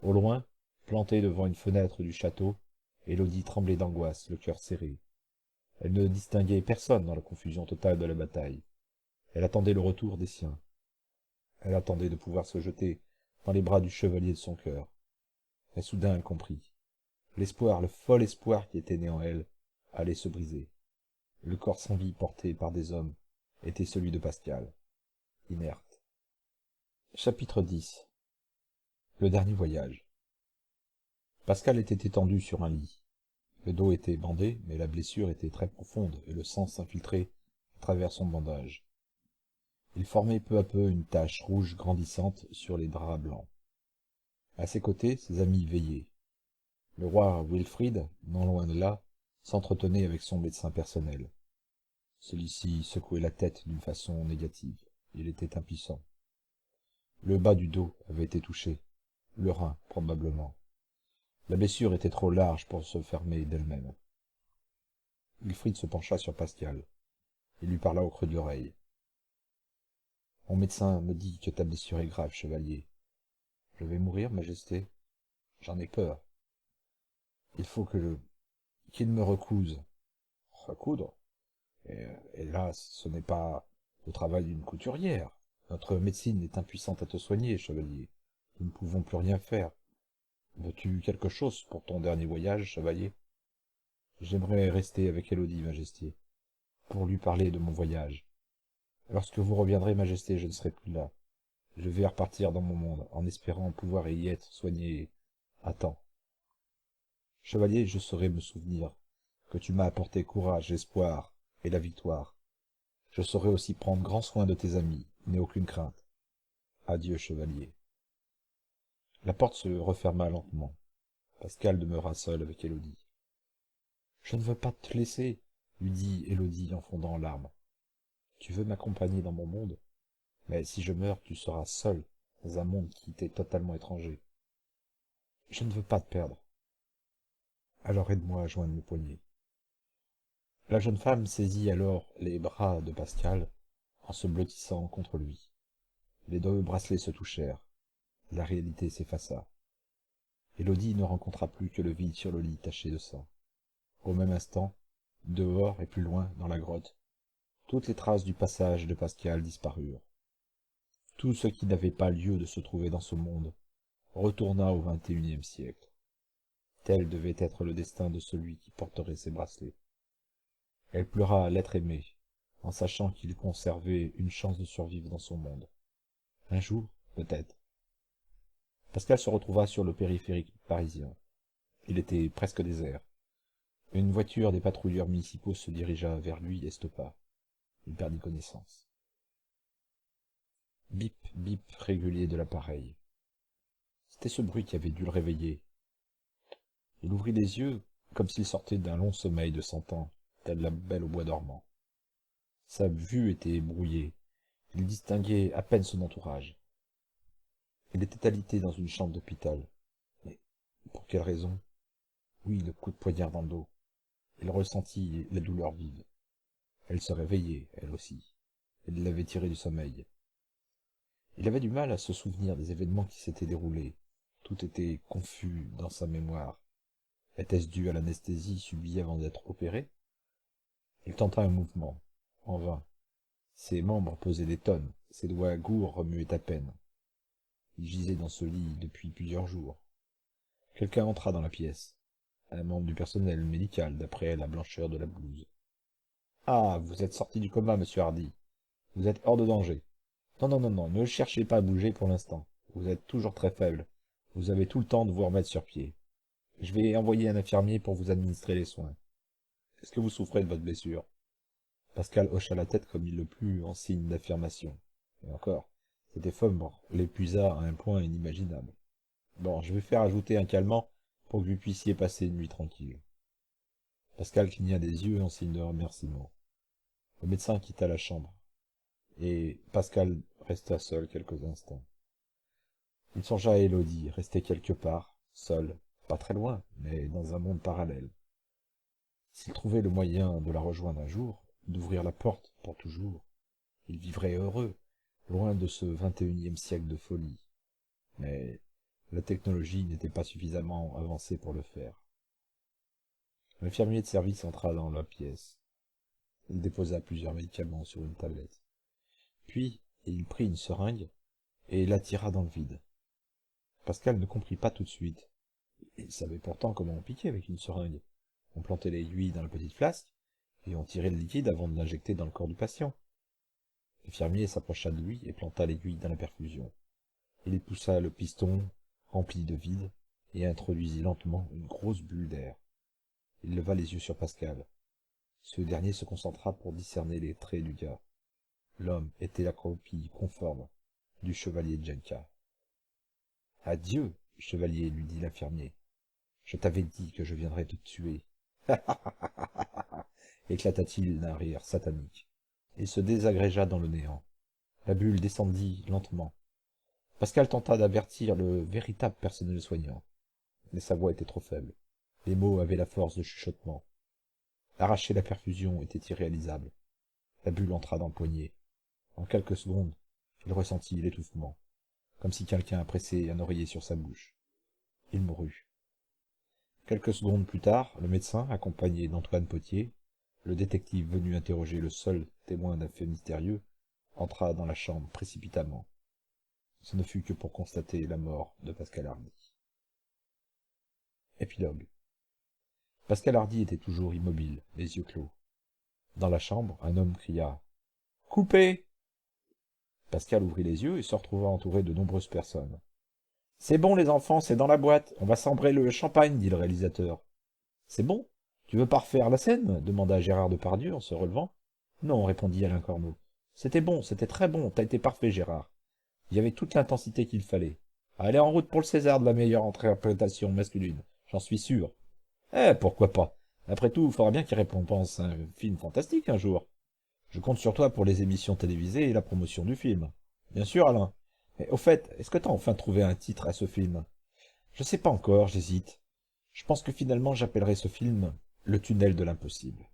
Speaker 1: Au loin, plantée devant une fenêtre du château, Élodie tremblait d'angoisse, le cœur serré. Elle ne distinguait personne dans la confusion totale de la bataille. Elle attendait le retour des siens. Elle attendait de pouvoir se jeter dans les bras du chevalier de son cœur. Mais soudain elle comprit. L'espoir, le fol espoir qui était né en elle, allait se briser. Le corps sans vie porté par des hommes était celui de Pascal, inerte. Chapitre 10. Le dernier voyage. Pascal était étendu sur un lit. Le dos était bandé, mais la blessure était très profonde et le sang s'infiltrait à travers son bandage. Il formait peu à peu une tache rouge grandissante sur les draps blancs. À ses côtés, ses amis veillaient. Le roi Wilfrid, non loin de là, s'entretenait avec son médecin personnel. Celui-ci secouait la tête d'une façon négative. Il était impuissant. Le bas du dos avait été touché, le rein probablement. La blessure était trop large pour se fermer d'elle-même. Wilfrid se pencha sur Pascal. Il lui parla au creux de l'oreille. « Mon médecin me dit que ta blessure est grave, chevalier. Je vais mourir, majesté. J'en ai peur. Il faut qu'il me recouse. » Recoudre? Hélas, ce n'est pas le travail d'une couturière. Notre médecine est impuissante à te soigner, chevalier. Nous ne pouvons plus rien faire. Veux-tu quelque chose pour ton dernier voyage, chevalier? J'aimerais rester avec Élodie, majesté, pour lui parler de mon voyage. Lorsque vous reviendrez, majesté, je ne serai plus là. Je vais repartir dans mon monde, en espérant pouvoir y être soigné à temps. Chevalier, je saurai me souvenir que tu m'as apporté courage, espoir et la victoire. Je saurai aussi prendre grand soin de tes amis, n'aie aucune crainte. Adieu, chevalier. La porte se referma lentement. Pascal demeura seul avec Élodie. Je ne veux pas te laisser, lui dit Élodie en fondant en larmes. Tu veux m'accompagner dans mon monde, mais si je meurs, tu seras seul dans un monde qui t'est totalement étranger. Je ne veux pas te perdre. Alors aide-moi à joindre mes poignets. La jeune femme saisit alors les bras de Pascal en se blottissant contre lui. Les deux bracelets se touchèrent. La réalité s'effaça. Élodie ne rencontra plus que le vide sur le lit taché de sang. Au même instant, dehors et plus loin, dans la grotte, toutes les traces du passage de Pascal disparurent. Tout ce qui n'avait pas lieu de se trouver dans ce monde retourna au XXIe siècle. Tel devait être le destin de celui qui porterait ces bracelets. Elle pleura l'être aimé, en sachant qu'il conservait une chance de survivre dans son monde. Un jour, peut-être. Pascal se retrouva sur le périphérique parisien. Il était presque désert. Une voiture des patrouilleurs municipaux se dirigea vers lui et stoppa. Il perdit connaissance. Bip, bip régulier de l'appareil. C'était ce bruit qui avait dû le réveiller. Il ouvrit les yeux comme s'il sortait d'un long sommeil de 100 ans, tel la belle au bois dormant. Sa vue était brouillée. Il distinguait à peine son entourage. Il était alité dans une chambre d'hôpital. Mais pour quelle raison? Oui, le coup de poignard dans le dos. Il ressentit la douleur vive. Elle se réveillait, elle aussi. Elle l'avait tiré du sommeil. Il avait du mal à se souvenir des événements qui s'étaient déroulés. Tout était confus dans sa mémoire. Était-ce dû à l'anesthésie subie avant d'être opéré? Il tenta un mouvement. En vain. Ses membres pesaient des tonnes. Ses doigts gourds remuaient à peine. Il gisait dans ce lit depuis plusieurs jours. Quelqu'un entra dans la pièce. Un membre du personnel médical, d'après la blancheur de la blouse. « Ah, vous êtes sorti du coma, monsieur Hardy. Vous êtes hors de danger. Non, non, non, non, ne cherchez pas à bouger pour l'instant. Vous êtes toujours très faible. Vous avez tout le temps de vous remettre sur pied. Je vais envoyer un infirmier pour vous administrer les soins. Est-ce que vous souffrez de votre blessure ?» Pascal hocha la tête comme il le plut en signe d'affirmation. Et encore, cet effort l'épuisa à un point inimaginable. Bon, je vais faire ajouter un calmant pour que vous puissiez passer une nuit tranquille. Pascal cligna des yeux en signe de remerciement. Le médecin quitta la chambre, et Pascal resta seul quelques instants. Il songea à Élodie, restée quelque part, seule, pas très loin, mais dans un monde parallèle. S'il trouvait le moyen de la rejoindre un jour, d'ouvrir la porte pour toujours, il vivrait heureux, loin de ce 21e siècle de folie. Mais la technologie n'était pas suffisamment avancée pour le faire. L'infirmier de service entra dans la pièce. Il déposa plusieurs médicaments sur une tablette. Puis, il prit une seringue et la tira dans le vide. Pascal ne comprit pas tout de suite. Il savait pourtant comment on piquait avec une seringue. On plantait l'aiguille dans la petite flasque, et on tirait le liquide avant de l'injecter dans le corps du patient. L'infirmier s'approcha de lui et planta l'aiguille dans la perfusion. Il poussa le piston, rempli de vide, et introduisit lentement une grosse bulle d'air. Il leva les yeux sur Pascal. Ce dernier se concentra pour discerner les traits du gars. L'homme était la copie conforme du chevalier Djenka. « Adieu, chevalier, lui dit l'infirmier. Je t'avais dit que je viendrais te tuer. Éclata-t-il d'un rire satanique. Il se désagrégea dans le néant. La bulle descendit lentement. Pascal tenta d'avertir le véritable personnel soignant, mais sa voix était trop faible. Les mots avaient la force de chuchotement. Arracher la perfusion était irréalisable. La bulle entra dans le poignet. En quelques secondes, il ressentit l'étouffement, comme si quelqu'un pressait un oreiller sur sa bouche. Il mourut. Quelques secondes plus tard, le médecin, accompagné d'Antoine Potier, le détective venu interroger le seul témoin d'un fait mystérieux, entra dans la chambre précipitamment. Ce ne fut que pour constater la mort de Pascal Hardy. Épilogue. Pascal Hardy était toujours immobile, les yeux clos. Dans la chambre, un homme cria « Coupez !» Pascal ouvrit les yeux et se retrouva entouré de nombreuses personnes. « C'est bon, les enfants, c'est dans la boîte. On va cembrer le champagne, dit le réalisateur. « C'est bon? Tu veux pas refaire la scène ?» demanda Gérard Depardieu en se relevant. « Non, répondit Alain Corneau. C'était bon, c'était très bon. T'as été parfait, Gérard. Il y avait toute l'intensité qu'il fallait. Allez en route pour le César de la meilleure interprétation masculine. J'en suis sûr. Eh, pourquoi pas? Après tout, il faudra bien qu'il récompense un film fantastique un jour. Je compte sur toi pour les émissions télévisées et la promotion du film. Bien sûr, Alain. Mais au fait, est-ce que t'as enfin trouvé un titre à ce film? Je sais pas encore, j'hésite. Je pense que finalement j'appellerai ce film Le tunnel de l'impossible.